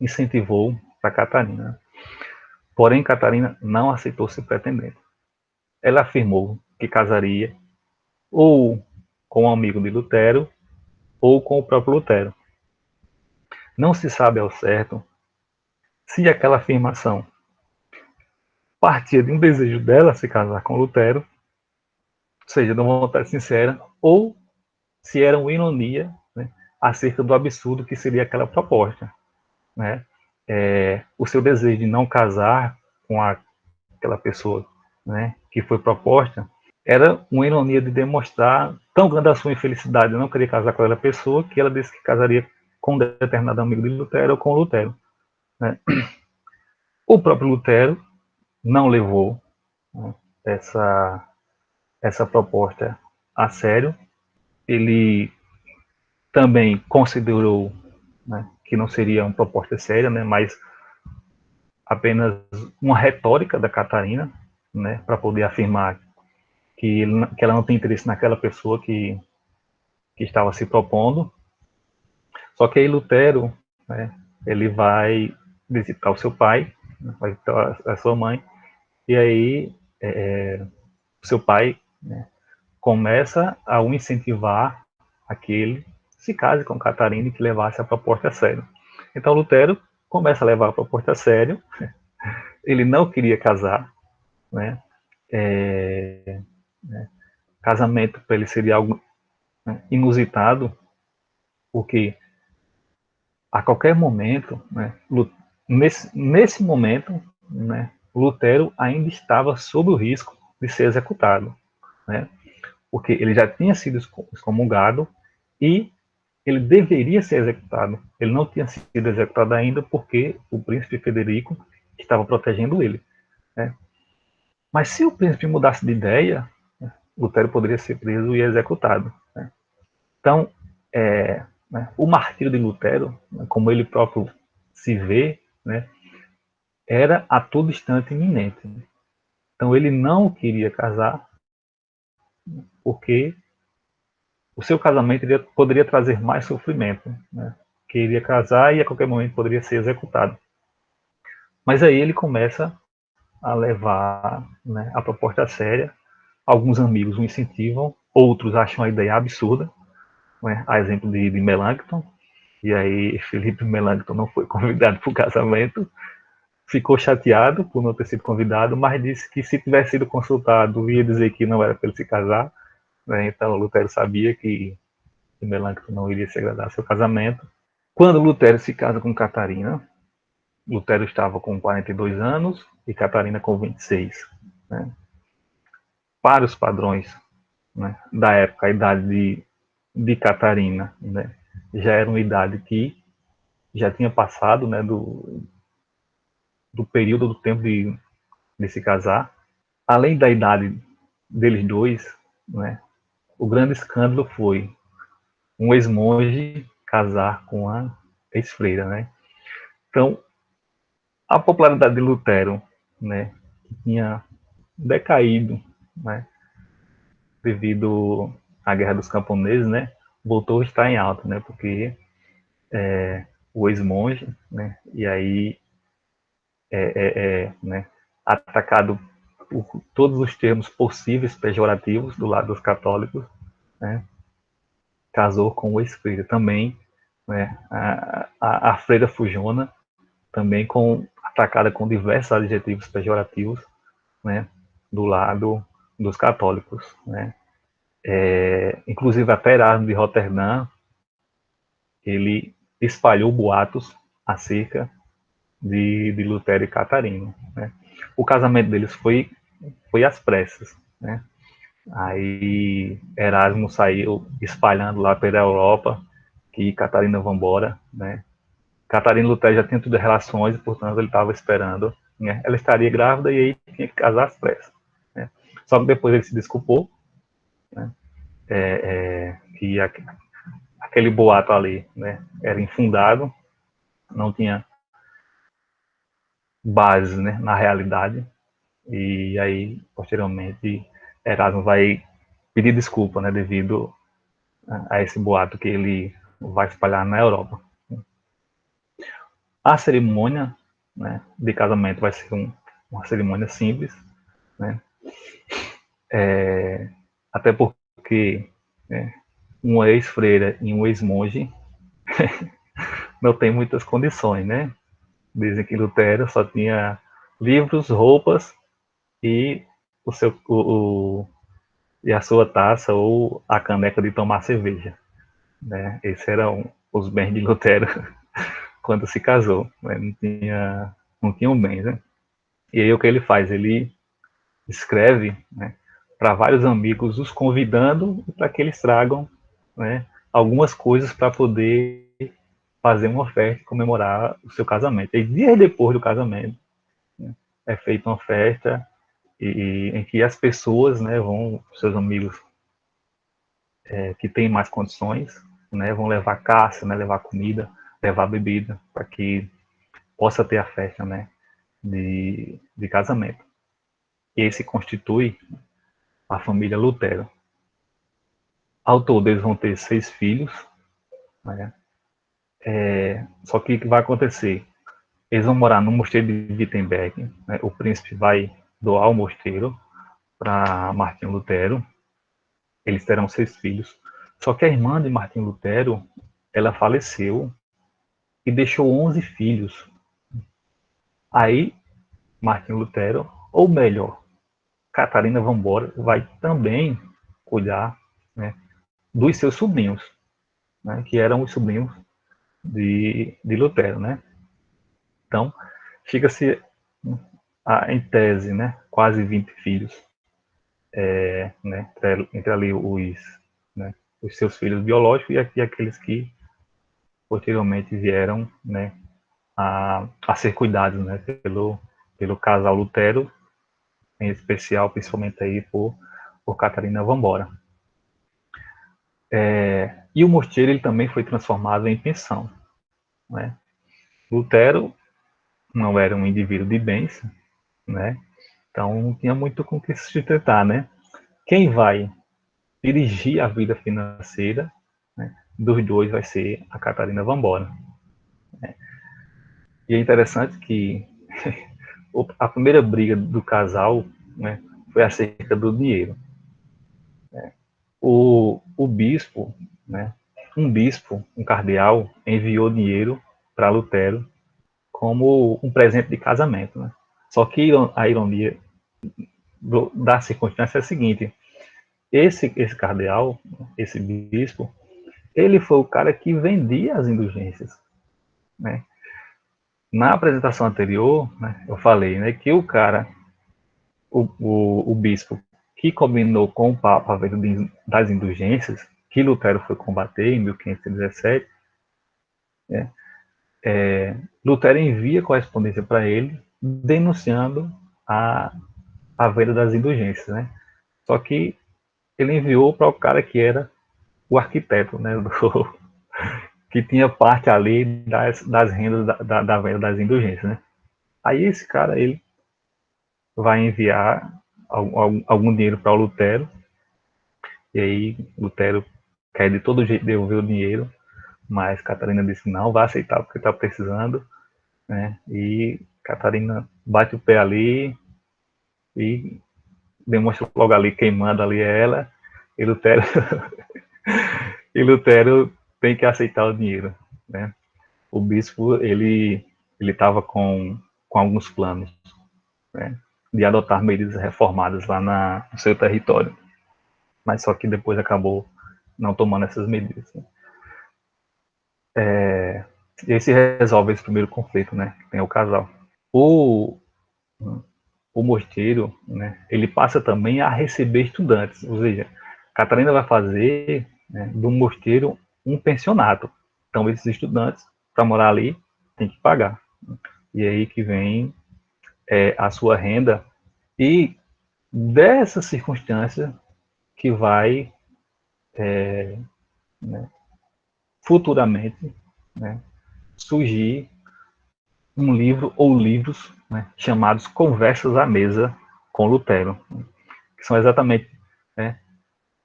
incentivou para Catarina. Porém, Catarina não aceitou ser pretendente. Ela afirmou que casaria ou com um amigo de Lutero ou com o próprio Lutero. Não se sabe ao certo se aquela afirmação partia de um desejo dela se casar com Lutero, ou seja, de uma vontade sincera, ou se era uma ironia, né, acerca do absurdo que seria aquela proposta, né? O seu desejo de não casar com aquela pessoa, né, que foi proposta, era uma ironia de demonstrar tão grande a sua infelicidade de não querer casar com aquela pessoa, que ela disse que casaria com um determinado amigo de Lutero ou com Lutero, né? O próprio Lutero não levou, né, essa proposta a sério. Ele também considerou, né, que não seria uma proposta séria, né, mas apenas uma retórica da Catarina, né, para poder afirmar que ela não tem interesse naquela pessoa que estava se propondo. Só que aí Lutero, né, ele vai visitar o seu pai, né, vai visitar a sua mãe, e aí o seu pai, né, começa a o incentivar a que ele se case com Catarina e que levasse a proposta a sério. Então Lutero começa a levar a proposta a sério, ele não queria casar, né, casamento para ele seria algo, né, inusitado, porque a qualquer momento, né, nesse momento, né, Lutero ainda estava sob o risco de ser executado, né, porque ele já tinha sido excomungado e ele deveria ser executado. Ele não tinha sido executado ainda porque o príncipe Federico estava protegendo ele, né. Mas se o príncipe mudasse de ideia, Lutero poderia ser preso e executado, né. Então, né, o martírio de Lutero, né, como ele próprio se vê, né, era a todo instante iminente. Então, ele não queria casar porque o seu casamento poderia trazer mais sofrimento, né. Queria casar e a qualquer momento poderia ser executado. Mas aí ele começa a levar, né, a proposta a séria. Alguns amigos o incentivam, outros acham a ideia absurda, né, a exemplo de Melanchthon. E aí Felipe Melanchthon não foi convidado para o casamento, ficou chateado por não ter sido convidado, mas disse que se tivesse sido consultado ia dizer que não era para ele se casar, né? Então Lutero sabia que Melanchthon não iria se agradar ao seu casamento. Quando Lutero se casa com Catarina, Lutero estava com 42 anos e Catarina com 26, né? para os padrões, né, da época, a idade de Catarina, né, já era uma idade que já tinha passado, né, do período do tempo de se casar. Além da idade deles dois, né, o grande escândalo foi um ex-monge casar com a ex-freira, né? Então, a popularidade de Lutero, né, que tinha decaído, né, devido à Guerra dos Camponeses, né, voltou a estar em alta, né, porque o ex-monge, né, e aí né, atacado por todos os termos possíveis pejorativos do lado dos católicos, né, casou com o ex-freira também, né, a freira Fujona também atacada com diversos adjetivos pejorativos, né, do lado dos católicos, né. Inclusive até Erasmo de Roterdã, ele espalhou boatos acerca de Lutero e Catarina, né. O casamento deles foi às pressas, né. Aí Erasmo saiu espalhando lá pela Europa que Catarina vão embora, né. Catarina e Lutero já tinham tido relações, e, portanto, ele estava esperando, né. Ela estaria grávida e aí tinha que casar às pressas, né. Só que depois ele se desculpou, né, que aquele boato ali, né, era infundado, não tinha base, né, na realidade. E aí, posteriormente, Erasmo vai pedir desculpa, né, devido a esse boato que ele vai espalhar na Europa. A cerimônia, né, de casamento vai ser uma cerimônia simples, né, até porque, né, uma ex-freira e um ex-monge não tem muitas condições, né? Dizem que Lutero só tinha livros, roupas e o seu e a sua taça ou a caneca de tomar cerveja, né? Esses eram os bens de Lutero quando se casou, né? Não tinham bens, né? E aí o que ele faz? Ele escreve, né, para vários amigos, os convidando para que eles tragam, né, algumas coisas para poder fazer uma festa e comemorar o seu casamento. E dias depois do casamento, né, é feita uma festa em que as pessoas, né, seus amigos que têm mais condições, né, vão levar caça, né, levar comida, levar bebida, para que possa ter a festa, né, de casamento. E aí se constitui a família Lutero. Ao todo, eles vão ter 6 filhos, né? Só que o que vai acontecer? Eles vão morar no mosteiro de Wittenberg, né? O príncipe vai doar o mosteiro para Martinho Lutero. Eles terão 6 filhos. Só que a irmã de Martinho Lutero, ela faleceu e deixou 11 filhos. Aí, Martinho Lutero, ou melhor, Catarina van Bora, vai também cuidar, né, dos seus sobrinhos, né, que eram os sobrinhos de Lutero, né? Então, fica-se em tese, né, quase 20 filhos, né, entre ali né, os seus filhos biológicos e aqui aqueles que posteriormente vieram, né, a ser cuidados, né, pelo casal Lutero, em especial, principalmente aí por Catarina van Bora. E o mosteiro ele também foi transformado em pensão, né? Lutero não era um indivíduo de bens, né? Então não tinha muito com o que se sustentar, né? Quem vai dirigir a vida financeira, né, dos dois vai ser a Catarina van Bora. Né? E é interessante que a primeira briga do casal, né, foi acerca do dinheiro. O bispo, né, um cardeal, enviou dinheiro para Lutero como um presente de casamento. Né? Só que a ironia da circunstância é a seguinte: esse cardeal, esse bispo, ele foi o cara que vendia as indulgências. Né? Na apresentação anterior, né, eu falei, né, que o bispo que combinou com o Papa a venda das indulgências, que Lutero foi combater em 1517, né, Lutero envia correspondência para ele, denunciando a venda das indulgências, né? Só que ele enviou para o cara que era o arquiteto, né? Que tinha parte ali das rendas da venda das indulgências, né? Aí esse cara, ele vai enviar algum dinheiro para o Lutero, e aí Lutero quer de todo jeito devolver o dinheiro, mas Catarina disse não, vai aceitar porque está precisando, né? E Catarina bate o pé ali e demonstra logo ali quem manda ali é ela, e Lutero, e Lutero tem que aceitar o dinheiro, né? O bispo, ele estava com alguns planos, né, de adotar medidas reformadas lá no seu território, mas só que depois acabou não tomando essas medidas, né? E aí se resolve esse primeiro conflito, né, que tem o casal. O, o mosteiro, né, ele passa também a receber estudantes, ou seja, Catarina vai fazer, né, do mosteiro um pensionato. Então esses estudantes, para morar ali, tem que pagar. E aí que vem a sua renda, e dessa circunstância que vai, né, futuramente, né, surgir um livro ou livros, né, chamados Conversas à Mesa com Lutero, que são exatamente, né,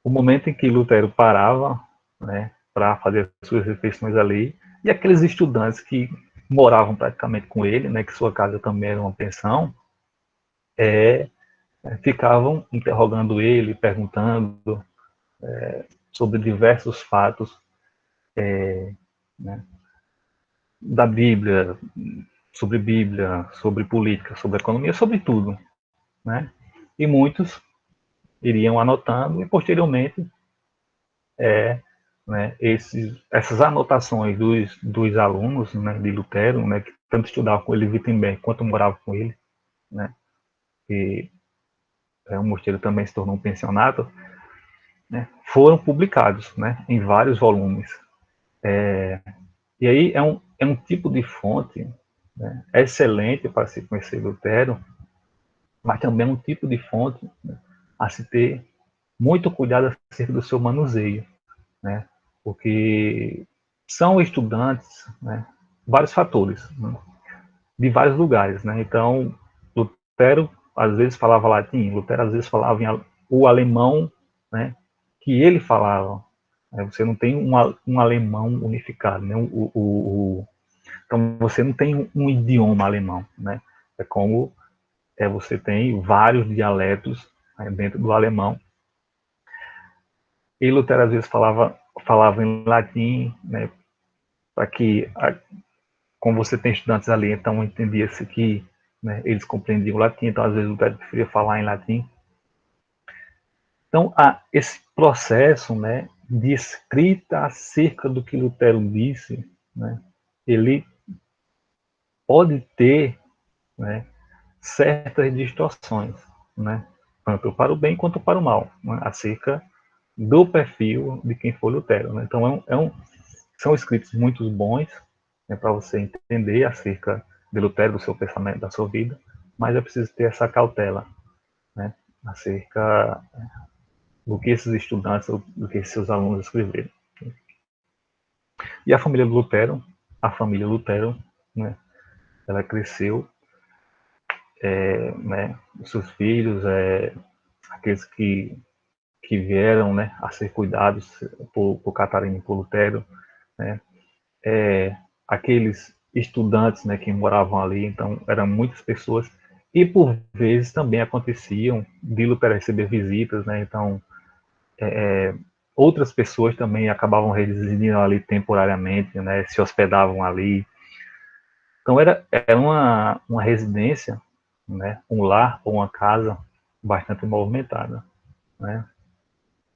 o momento em que Lutero parava, né, para fazer as suas reflexões ali, e aqueles estudantes que moravam praticamente com ele, né, que sua casa também era uma pensão, ficavam interrogando ele, perguntando sobre diversos fatos, né, da Bíblia, sobre política, sobre economia, sobre tudo, né? E muitos iriam anotando e posteriormente, né, essas anotações dos alunos, né, de Lutero, né, que tanto estudavam com ele em Wittenberg quanto moravam com ele, né, e o mosteiro também se tornou um pensionato, né, foram publicados, né, em vários volumes. E aí é um tipo de fonte, né, excelente para se conhecer Lutero, mas também é um tipo de fonte, né, a se ter muito cuidado acerca do seu manuseio, né, porque são estudantes, né, vários fatores, né, de vários lugares, né. Então Lutero às vezes falava latim, Lutero às vezes falava o alemão, né, que ele falava. Você não tem um alemão unificado, né? Então você não tem um idioma alemão, né? É como você tem vários dialetos, né, dentro do alemão. E Lutero às vezes falava em latim, né? Para que, como você tem estudantes ali, então entendia-se que, né, eles compreendiam o latim, então às vezes Lutero preferia falar em latim. Então esse processo, né, de escrita acerca do que Lutero disse, né, ele pode ter, né, certas distorções, né, tanto para o bem quanto para o mal, né, acerca do perfil de quem foi Lutero, né? Então são escritos muito bons, né, para você entender acerca de Lutero, do seu pensamento, da sua vida, mas é preciso ter essa cautela, né, acerca do que esses estudantes, do que seus alunos escreveram. E a família Lutero, né, ela cresceu, né, os seus filhos, aqueles que vieram, né, a ser cuidados por Catarina e por Lutero, né, aqueles estudantes, né, que moravam ali, então eram muitas pessoas, e por vezes também aconteciam de Lutero receber visitas, né, então outras pessoas também acabavam residindo ali temporariamente, né, se hospedavam ali. Então era uma residência, né, um lar ou uma casa bastante movimentada, né?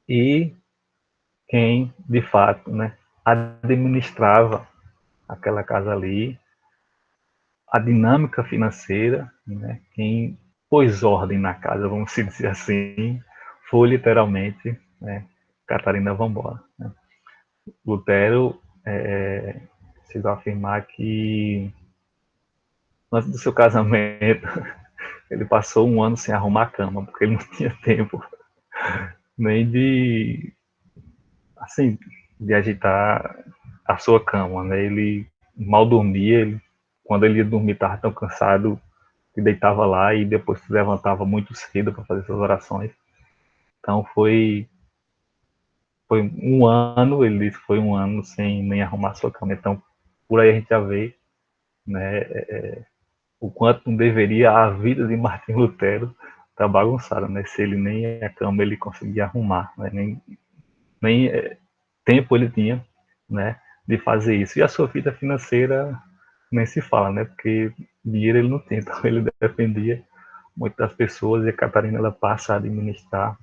E quem, de fato, né, administrava aquela casa ali, a dinâmica financeira, né, quem pôs ordem na casa, vamos dizer assim, foi literalmente, né, Catarina Vambora, né? Lutero chegou a afirmar que antes do seu casamento ele passou um ano sem arrumar a cama, porque ele não tinha tempo nem de, assim, de agitar a sua cama, né? Ele mal dormia, quando ele ia dormir estava tão cansado que deitava lá e depois se levantava muito cedo para fazer suas orações. Então foi um ano, ele disse que foi um ano sem nem arrumar sua cama. Então por aí a gente já vê, né, o quanto não deveria a vida de Martim Lutero estar bagunçada, né? Se ele nem a cama ele conseguia arrumar, né? Nem tempo ele tinha, né, de fazer isso. E a sua vida financeira nem se fala, né? Porque dinheiro ele não tem, então ele dependia muito das pessoas e a Catarina ela passa a administrar,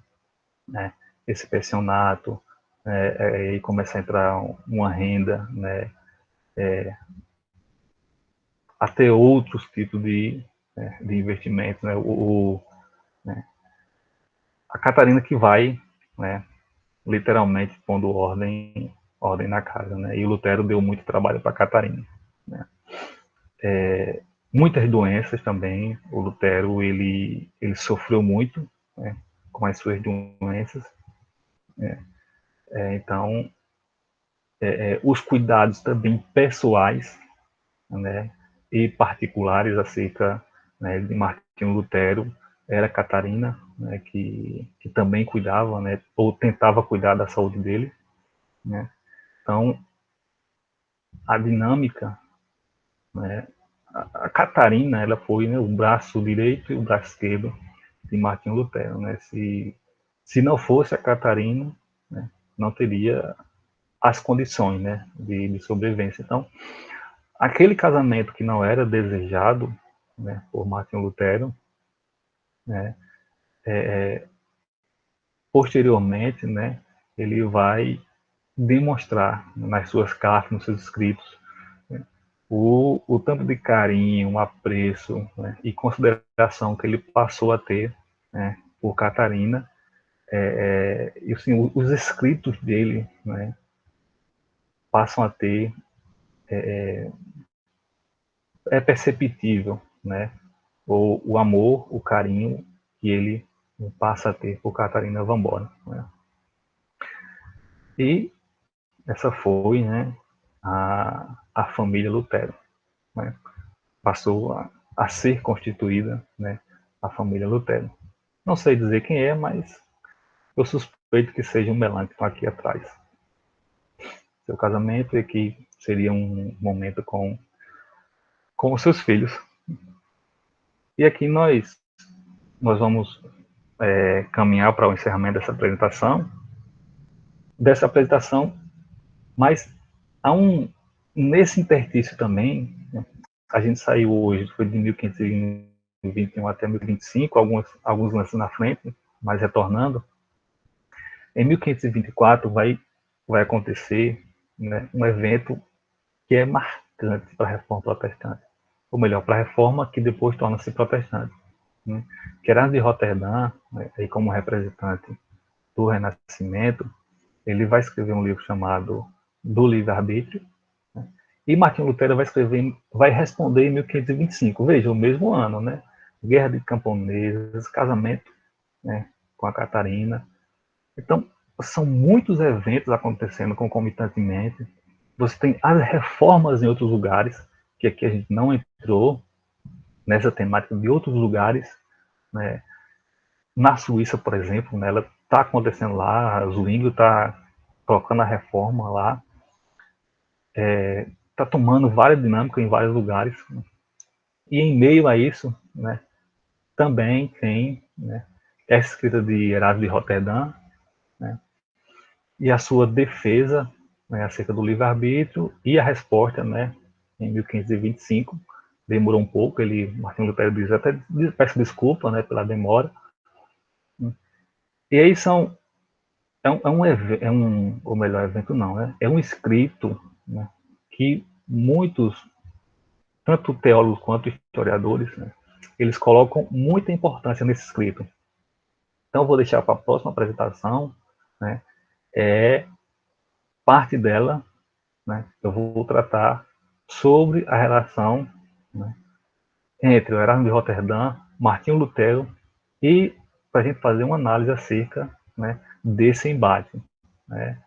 né, esse pensionato, e começa a entrar uma renda, né, até outros tipos de investimentos, né, né, a Catarina que vai, né, literalmente pondo ordem na casa, né, e o Lutero deu muito trabalho para Catarina, né. Muitas doenças também, o Lutero ele sofreu muito, né, com as suas doenças, então os cuidados também pessoais, né, e particulares acerca, né, de Martinho Lutero era Catarina, né, que também cuidava, né, ou tentava cuidar da saúde dele, né. Então a dinâmica, né, a Catarina ela foi, né, o braço direito e o braço esquerdo de Martinho Lutero, né. Se não fosse a Catarina, né, não teria as condições, né, de sobrevivência. Então aquele casamento que não era desejado, né, por Martinho Lutero, né, posteriormente, né, ele vai demonstrar nas suas cartas, nos seus escritos, né, o tanto de carinho, um apreço, né, e consideração que ele passou a ter, né, por Catarina, e assim, os escritos dele, né, passam a ter, é perceptível, né, o amor, o carinho que ele passa a ter por Catarina Vambora, né. E essa foi, né, a família Lutero, né, passou a ser constituída, né, a família Lutero. Não sei dizer quem é, mas eu suspeito que seja o Melan que está aqui atrás. Seu casamento e que seria um momento com os seus filhos. E aqui nós vamos caminhar para o encerramento dessa apresentação, mas há nesse interstício também, né, a gente saiu hoje, foi de 1521 até 1025, alguns lances na frente, mas retornando, em 1524 vai acontecer, né, um evento que é marcante para a Reforma Protestante, ou melhor, para a Reforma que depois torna-se protestante, né? Querasmo de Roterdã, né, aí como representante do Renascimento, ele vai escrever um livro chamado Do Livre-Arbítrio, né? E Martinho Lutero vai responder em 1525, veja, o mesmo ano, né? Guerra de Camponeses, casamento, né, com a Catarina. Então, são muitos eventos acontecendo concomitantemente. Você tem as reformas em outros lugares, que aqui a gente não entrou nessa temática de outros lugares, né? Na Suíça, por exemplo, né, ela está acontecendo lá, Zwingli está colocando a reforma lá, está tomando várias dinâmicas em vários lugares. E em meio a isso, né, também tem, né, essa escrita de Erasmo de Roterdã, né, e a sua defesa, né, acerca do livre-arbítrio e a resposta, né, em 1525. Demorou um pouco, Martinho Lutero diz, até peço desculpa, né, pela demora. E aí ou melhor, evento não, né, é um escrito, né, que muitos, tanto teólogos quanto historiadores, né, eles colocam muita importância nesse escrito. Então, eu vou deixar para a próxima apresentação, né, parte dela, né, eu vou tratar sobre a relação, né, entre o Erasmo de Roterdã, Martinho Lutero, e para a gente fazer uma análise acerca, né, desse embate, né,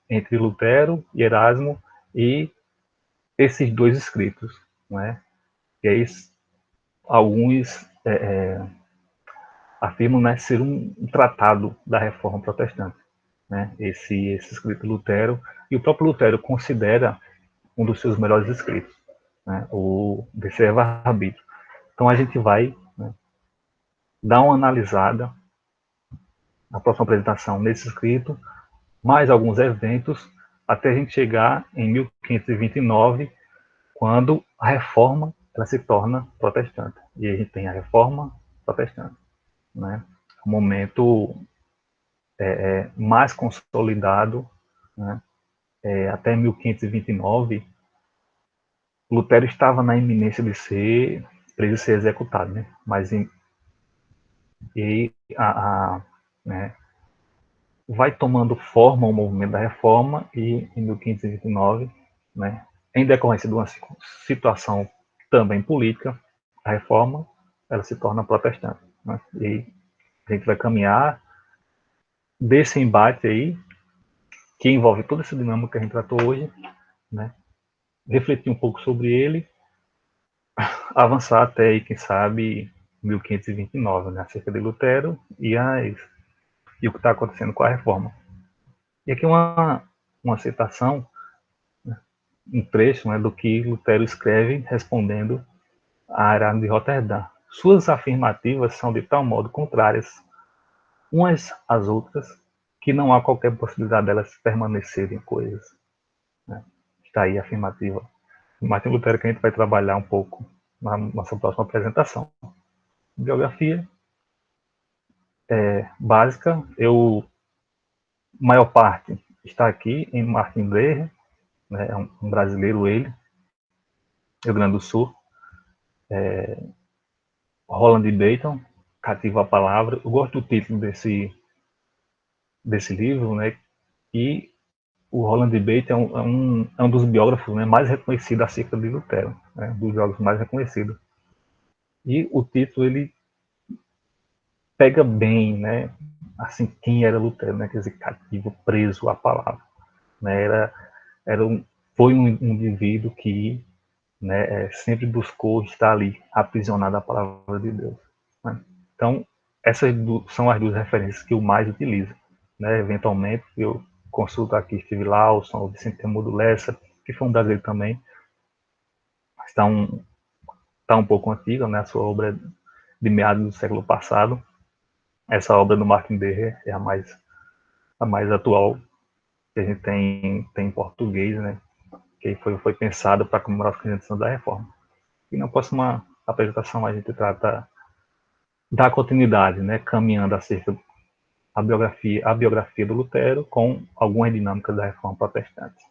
entre Lutero e Erasmo e esses dois escritos, né? E aí alguns afirmam, né, ser um tratado da Reforma Protestante, né? Esse escrito Lutero, e o próprio Lutero considera um dos seus melhores escritos, né? O De Serva Arbitrio. Então a gente vai, né, dar uma analisada na próxima apresentação nesse escrito, mais alguns eventos, até a gente chegar em 1529, quando a Reforma ela se torna protestante. E a gente tem a Reforma Protestante, né? O momento mais consolidado, né? Até 1529, Lutero estava na iminência de ser preso e ser executado, né? Mas né, vai tomando forma o movimento da Reforma e em 1529, né, em decorrência de uma situação também política, a Reforma ela se torna protestante, né? E a gente vai caminhar desse embate aí, que envolve toda essa dinâmica que a gente tratou hoje, né? Refletir um pouco sobre ele, avançar até aí, quem sabe, 1529, né? Acerca de Lutero e o que está acontecendo com a Reforma. E aqui uma citação, um trecho, né, do que Lutero escreve respondendo a Erasmo de Roterdã. Suas afirmativas são de tal modo contrárias umas às outras que não há qualquer possibilidade delas permanecerem coisas, né? Está aí a afirmativa Martin Lutero, que a gente vai trabalhar um pouco na nossa próxima apresentação. Biografia básica, maior parte está aqui em Martin Dreher, né, é um brasileiro ele, Rio Grande do Sul, Roland Baton, Cativa a Palavra. Eu gosto do título desse livro, né, e o Roland Baton é um dos biógrafos, né, mais reconhecidos acerca de Lutero, né, dos biógrafos mais reconhecidos. E o título, ele pega bem, né, assim, quem era Lutero, né, quer dizer, cativo, preso à palavra, né, foi um indivíduo que, né, sempre buscou estar ali, aprisionado à palavra de Deus, né? Então, essas são as duas referências que eu mais utilizo, né? Eventualmente, eu consulto aqui Steve Lawson, Vicente Temudo Lessa, que foi um brasileiro também, está um pouco antiga, né? A sua obra é de meados do século passado. Essa obra do Martin Deher é a mais atual que a gente tem em português, né? Que foi pensado para comemorar os 500 anos da Reforma. E na próxima apresentação a gente trata da continuidade, né? Caminhando acerca da biografia do Lutero com algumas dinâmicas da Reforma Protestante.